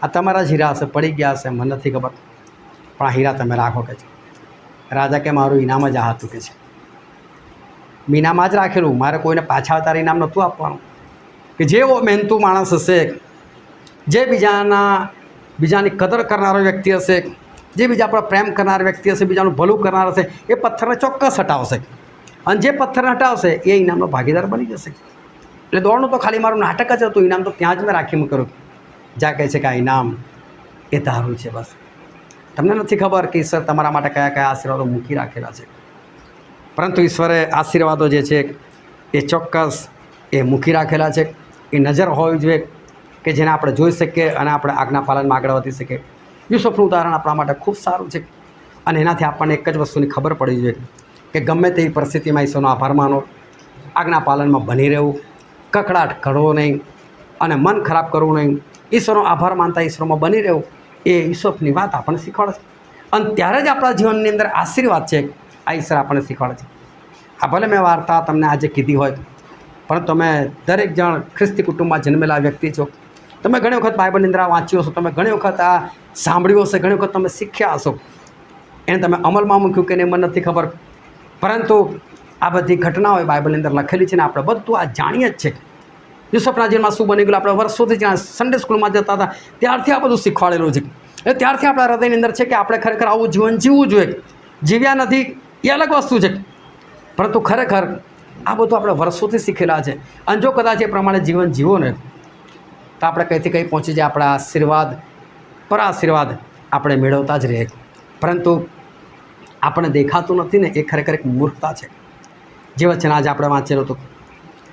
આ તમારા જ હીરા હશે, પડી ગયા હશે, મને નથી ખબર, પણ આ હીરા તમે રાખો કે છે. રાજા કે મારું ઇનામ જ આ હતું કે છે. મીનામાં જ રાખેલું, મારે કોઈને પાછા અવતારે ઇનામ નહોતું આપવાનું. કે જેવો મહેનતુ માણસ હશે, જે બીજાની કદર કરનારો વ્યક્તિ હશે, જે બીજા પર પ્રેમ કરનાર વ્યક્તિ હશે, બીજાનું ભલું કરનાર હશે, એ પથ્થરને ચોક્કસ હટાવશે. અને જે પથ્થરને હટાવશે એ ઇનામનો ભાગીદાર બની જશે. એટલે દોડનું તો ખાલી મારું નાટક જ હતું. ઇનામ તો ત્યાં જ મેં રાખી મૂક્યું. જ્યાં કહે છે કે આ ઇનામ એ તારું છે. બસ તમને નથી ખબર કે ઈશ્વર તમારા માટે કયા કયા આશીર્વાદો મૂકી રાખેલા છે. પરંતુ ઈશ્વરે આશીર્વાદો જે છે એ ચોક્કસ એ મૂકી રાખેલા છે. એ નજર હોવી જોઈએ કે જેને આપણે જોઈ શકીએ અને આપણે આજ્ઞા પાલનમાં આગળ વધી શકીએ. યુસુફનું ઉદાહરણ આપણા માટે ખૂબ સારું છે. અને એનાથી આપણને એક જ વસ્તુની ખબર પડી જોઈએ કે ગમે તેવી પરિસ્થિતિમાં ઈશ્વરનો આભાર માનો, આજ્ઞા પાલનમાં બની રહેવું, કકડાટ કરવો નહીં અને મન ખરાબ કરવું નહીં. ઈશ્વરનો આભાર માનતા ઈશ્વરમાં બની રહેવું, એ યુસુફની વાત આપણને શીખવાડે છે. અને ત્યારે જ આપણા જીવનની અંદર આશીર્વાદ છે આ ઈશ્વર આપણને શીખવાડે છે. આ ભલે મેં વાર્તા તમને આજે કીધી હોય, પરંતુ તમે દરેક જણ ખ્રિસ્તી કુટુંબમાં જન્મેલા વ્યક્તિ છો. તમે ઘણી વખત બાઇબલની અંદર આ વાંચ્યું હશો, તમે ઘણી વખત આ સાંભળ્યું હશે, ઘણી વખત તમે શીખ્યા હશો. એને તમે અમલમાં મૂક્યું કે નહીં મને નથી ખબર, પરંતુ આ બધી ઘટનાઓ બાઇબલની અંદર લખેલી છે ને આપણે બધું આ જાણીએ જ છે. યુસુફના જીવનમાં શું બની ગયું આપણે વર્ષોથી જ્યાં સન્ડે સ્કૂલમાં જતા હતા ત્યારથી આ બધું શીખવાડેલું છે. એ ત્યારથી આપણા હૃદયની અંદર છે કે આપણે ખરેખર આવું જીવન જીવવું જોઈએ. જીવ્યા નથી એ અલગ વસ્તુ છે, પરંતુ ખરેખર આ બધું આપણે વર્ષોથી શીખેલા છે. અને જો કદાચ એ પ્રમાણે જીવન જીવો ને તો આપણે કંઈથી કંઈ પહોંચી જાય. આપણા આશીર્વાદ પર આશીર્વાદ આપણે મેળવતા જ રહીએ. પરંતુ આપણને દેખાતું નથી ને એ ખરેખર એક મૂર્ખતા છે. જે વચન આજે આપણે વાંચેલું હતું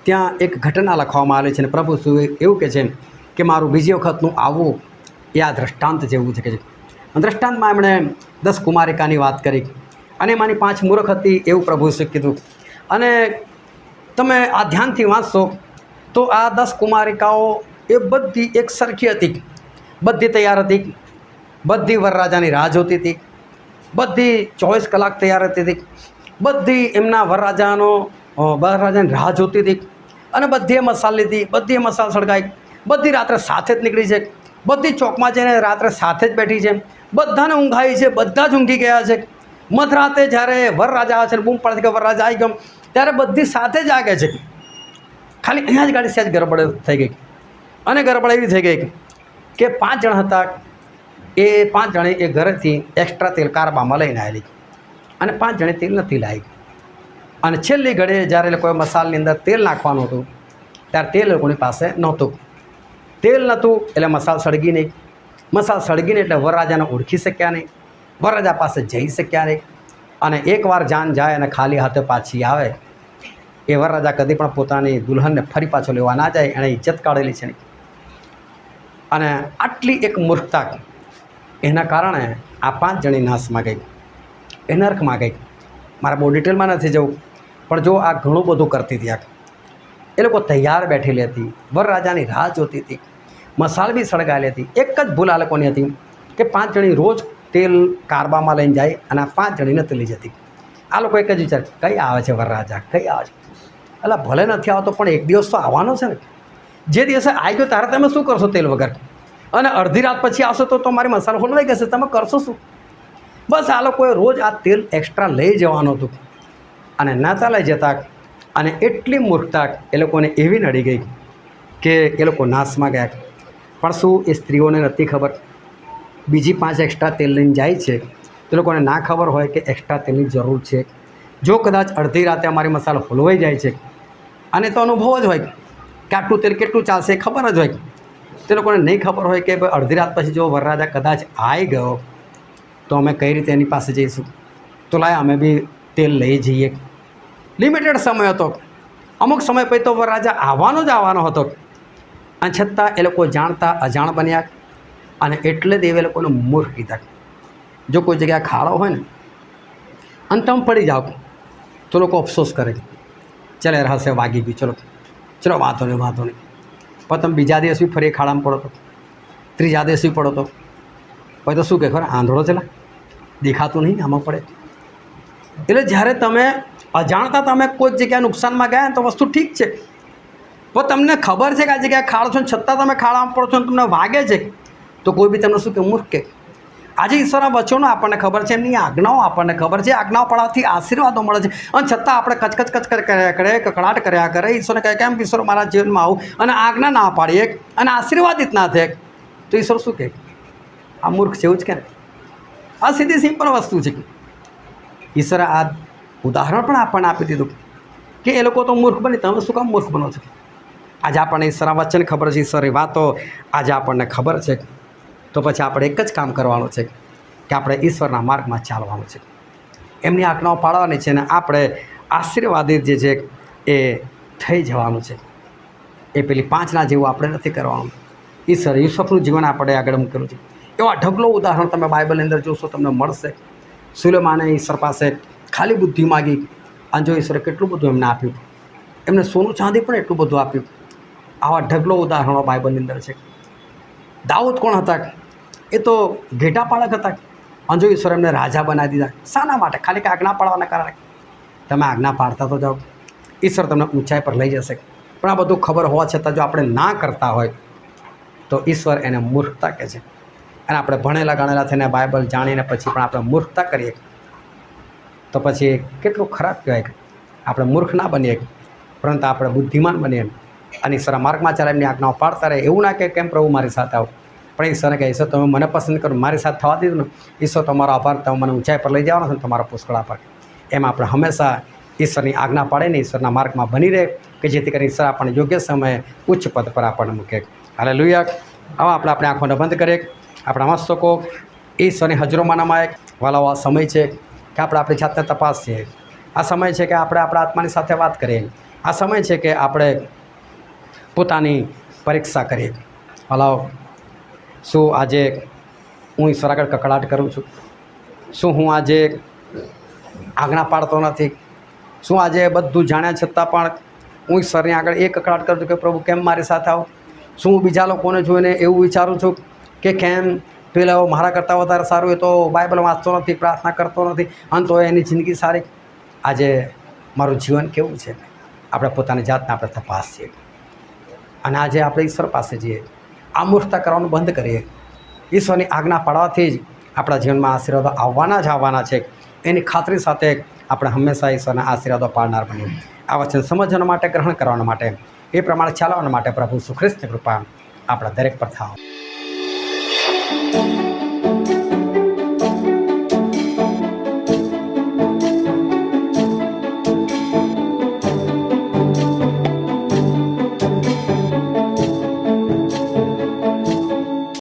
ત્યાં એક ઘટના લખવામાં આવેલી છે અને પ્રભુ શું એવું કહે છે કે મારું બીજી વખતનું આવવું એ આ દૃષ્ટાંત જેવું છે કે છે. દૃષ્ટાંતમાં એમણે 10 કુમારિકાની વાત કરી અને એમાંની 5 મૂર્ખ હતી એવું પ્રભુ શું કીધું. અને તમે આ ધ્યાનથી વાંચશો તો આ 10 કુમારિકાઓ એ બધી એક સરખી હતી, બધી તૈયાર હતી, બધી વરરાજાની રાહ જોતી હતી, બધી 24 કલાક તૈયાર હતી હતી, બધી એમના વરરાજાની રાહ જોતી હતી અને બધીએ મસાલ લીધી, બધીએ મસાલ સળગાઈ, બધી રાત્રે સાથે જ નીકળી છે, બધી ચોકમાં જઈને રાત્રે સાથે જ બેઠી છે, બધાને ઊંઘ આવી છે, બધા જ ઊંઘી ગયા છે. મધરાતે જ્યારે વરરાજા આવે છે બૂમ પાડે કે વરરાજા આવી ગયો ત્યારે બધી સાથે જ જાગે છે. ખાલી અહીંયા જ ગાડી સહેજ ગરબડ થઈ ગઈ. અને ગરબડ એવી થઈ ગઈ કે 5 જણ હતા એ 5 જણે એ ઘરેથી એક્સ્ટ્રા તેલ કારબામાં લઈને આવેલી અને 5 જણે તેલ નથી લાવી. અને છેલ્લી ઘડીએ જ્યારે લોકોએ મસાલની અંદર તેલ નાખવાનું હતું ત્યારે તેલ લોકોની પાસે નહોતું. તેલ નહોતું એટલે મસાલ સળગી નહીં. મસાલ સળગી નહીં એટલે વરરાજાને ઓળખી શક્યા નહીં, વરરાજા પાસે જઈ શક્યા નહીં. અને એકવાર જાન જાય અને ખાલી હાથે પાછી આવે એ વરરાજા કદી પણ પોતાની દુલ્હનને ફરી પાછો લેવા ના જાય. એણે ઇજ્જત કાઢેલી છે. અને આટલી એક મૂર્ખતા એના કારણે આ 5 જણી નાશમાં ગઈ, એ નર્કમાં ગઈ. મારે બહુ ડિટેલમાં નથી જવું, પણ જો આ ઘણું બધું કરતી હતી. એ લોકો તૈયાર બેઠેલી હતી, વરરાજાની રાહ જોતી હતી, મસાલ બી સળગાયેલી હતી. એક જ ભૂલ આ લોકોની હતી કે 5 જણી રોજ તેલ કારબામાં લઈને જાય અને આ 5 જણી નથી લઈ જતી. આ લોકો એક જ વિચાર કઈ આવે છે વરરાજા, કઈ આવે છે. એટલે ભલે નથી આવતો પણ એક દિવસ તો આવવાનો છે ને. જે દિવસે આવી ગયો ત્યારે તમે શું કરશો તેલ વગર? અને અડધી રાત પછી આવશો તો તમારી મસાલો ખોલવાઈ જશે, તમે કરશો શું? બસ આ લોકોએ રોજ આ તેલ એક્સ્ટ્રા લઈ જવાનું હતું અને નહોતા લઈ જતા. અને એટલી મૂર્ખતા એ લોકોને એવી નડી ગઈ કે એ લોકો નાશમાં ગયા. પણ શું એ સ્ત્રીઓને નથી ખબર બીજી 5 એક્સ્ટ્રા તેલ લઈને જાય છે તે લોકોને ના ખબર હોય કે એક્સ્ટ્રા તેલની જરૂર છે? જો કદાચ અડધી રાતે અમારી મસાલો હલવાઈ જાય છે અને તો અનુભવ જ હોય કે આટલું તેલ કેટલું ચાલશે એ ખબર જ હોય. તે લોકોને નહીં ખબર હોય કે ભાઈ અડધી રાત પછી જો વરરાજા કદાચ આવી ગયો તો અમે કઈ રીતે એની પાસે જઈશું? તો લાય અમે બી તેલ લઈ જઈએ. લિમિટેડ સમય હતો, અમુક સમય પછી તો વરરાજા આવવાનો હતો. અને છતાં એ લોકો જાણતા અજાણ બન્યા અને એટલે જ એ લોકોને મૂર્ખ કીધા. જો કોઈ જગ્યાએ ખાડો હોય ને અને તમે પડી જાઓ તો લોકો અફસોસ કરે, ચાલે રહસ્ય વાગી ગયું, ચલો વાંધો નહીં. પણ તમે બીજા દિવસ બી ફરી ખાડામાં પડો તો, ત્રીજા દિવસ બી પડો તો પછી તો શું કહે ખબર આંધળો છે દેખાતું નહીં આમાં પડે. એટલે જ્યારે તમે અજાણતા તમે કોઈક જગ્યાએ નુકસાનમાં ગયા તો વસ્તુ ઠીક છે, તો તમને ખબર છે કે આ જગ્યાએ ખાડો છો ને છતાં તમે ખાડામાં પડો છો ને તમને વાગે છે, તો કોઈ બી તમને શું કે મૂર્ખ કે. આજે ઈશ્વરના વચનો આપણને ખબર છે, એમની આજ્ઞાઓ આપણને ખબર છે, આજ્ઞાઓ પાળવાથી આશીર્વાદો મળે છે, અને છતાં આપણે કચકચ કર્યા કરે, કકડાટ કર્યા કરે. ઈશ્વરને કહે કેમ ઈશ્વર મારા જીવનમાં આવું અને આજ્ઞા ના પાડીએ અને આશીર્વાદિત ના થાય, તો ઈશ્વર શું કહે? આ મૂર્ખ છે, એવું જ કે આ સીધી સિમ્પલ વસ્તુ છે. ઈશ્વરે આ ઉદાહરણ પણ આપણને આપી દીધું કે એ લોકો તો મૂર્ખ બની, તમે શું કામ મૂર્ખ બનો છો? આજે આપણને ઈશ્વરના વચન ખબર છે, ઈશ્વરની વાતો આજે આપણને ખબર છે, તો પછી આપણે એક જ કામ કરવાનું છે કે આપણે ઈશ્વરના માર્ગમાં ચાલવાનું છે, એમની આજ્ઞાઓ પાળવાની છે, અને આપણે આશીર્વાદિત જે છે એ થઈ જવાનું છે. એ પેલી 5ના જેવું આપણે નથી કરવાનું. ઈશ્વર યુસુફનું જીવન આપણે આગળ મૂકેલું છે. એવા ઢગલો ઉદાહરણ તમે બાઇબલની અંદર જોશો તમને મળશે. સુલેમાને ઈશ્વર પાસે ખાલી બુદ્ધિ માગી, અને જો ઈશ્વરે કેટલું બધું એમને આપ્યું, એમને સોનું ચાંદી પણ એટલું બધું આપ્યું. આવા ઢગલો ઉદાહરણો બાઇબલની અંદર છે. દાઉદ કોણ હતા? એ તો ઘેટા પાળક હતા, અને જો ઈશ્વર એમને રાજા બનાવી દીધા. શાના માટે? ખાલી કે આજ્ઞા પાળવાના કારણે. તમે આજ્ઞા પાળતા તો જાઓ, ઈશ્વર તમને ઊંચાઈ પર લઈ જશે. પણ આ બધું ખબર હોવા છતાં જો આપણે ના કરતા હોય તો ઈશ્વર એને મૂર્ખતા કહે છે. અને આપણે ભણેલા ગણેલા થઈને બાઇબલ જાણીને પછી પણ આપણે મૂર્ખતા કરીએ તો પછી કેટલું ખરાબ કહેવાય. આપણે મૂર્ખ ના બનીએ, પરંતુ આપણે બુદ્ધિમાન બનીએ અને ઈશ્વરના માર્ગમાં ચાલે, એમની આજ્ઞાઓ પાળતા રહે. એવું ના કે કેમ પ્રભુ મારી સાથે આવો, પણ ઈશ્વરને કહે ઈશ્વર તમે મને પસંદ કરો, મારી સાથે થવા દીધું ને, ઈશ્વર તમારો આભાર, તમે મને ઊંચાઈ પર લઈ જવાનો છે, તમારા પુષ્કળ આભાર. એમ આપણે હંમેશા ઈશ્વરની આજ્ઞા પાડીને ઈશ્વરના માર્ગમાં બની રહે, કે જેથી કરીને ઈશ્વર આપણને યોગ્ય સમયે ઉચ્ચ પદ પર આપણને મૂકે. હાલેલુયા. હવે આપણે આંખોને બંધ કરીએ. આપણા મસ્તકો ઈશ્વરની હજરોમાં નમાય. વાલાઓ, આ સમય છે કે આપણે આપણી જાતને તપાસીએ. આ સમય છે કે આપણે આપણા આત્માની સાથે વાત કરીએ. આ સમય છે કે આપણે પોતાની પરીક્ષા કરીએ. વાલાઓ, શું આજે હું ઈશ્વર આગળ કકડાટ કરું છું? શું હું આજે આજ્ઞા પાડતો નથી? શું આજે બધું જાણ્યા છતાં પણ હું ઈશ્વરની આગળ એ કકડાટ કરું છું કે પ્રભુ કેમ મારી સાથે આવો? શું હું બીજા લોકોને જોઈને એવું વિચારું છું કે કેમ પેલા મારા કરતાં વધારે સારું, એ તો બાઇબલ વાંચતો નથી, પ્રાર્થના કરતો નથી, અને તો એની જિંદગી સારી? આજે મારું જીવન કેવું છે? આપણે પોતાની જાતને આપણે તપાસીએ, અને આજે આપણે ઈશ્વર પાસે જઈએ. આ મૂર્ખતા કરવાનું બંધ કરીએ. ઈશ્વરની આજ્ઞા પાડવાથી જ આપણા જીવનમાં આશીર્વાદો આવવાના છે. એની ખાતરી સાથે આપણે હંમેશા ઈશ્વરના આશીર્વાદો પાડનાર બનીએ. આ વચન સમજવા માટે, ગ્રહણ કરવા માટે, એ પ્રમાણે ચાલવા માટે પ્રભુ ઈસુ ખ્રિસ્તની કૃપા આપણા દરેક પર થાવ.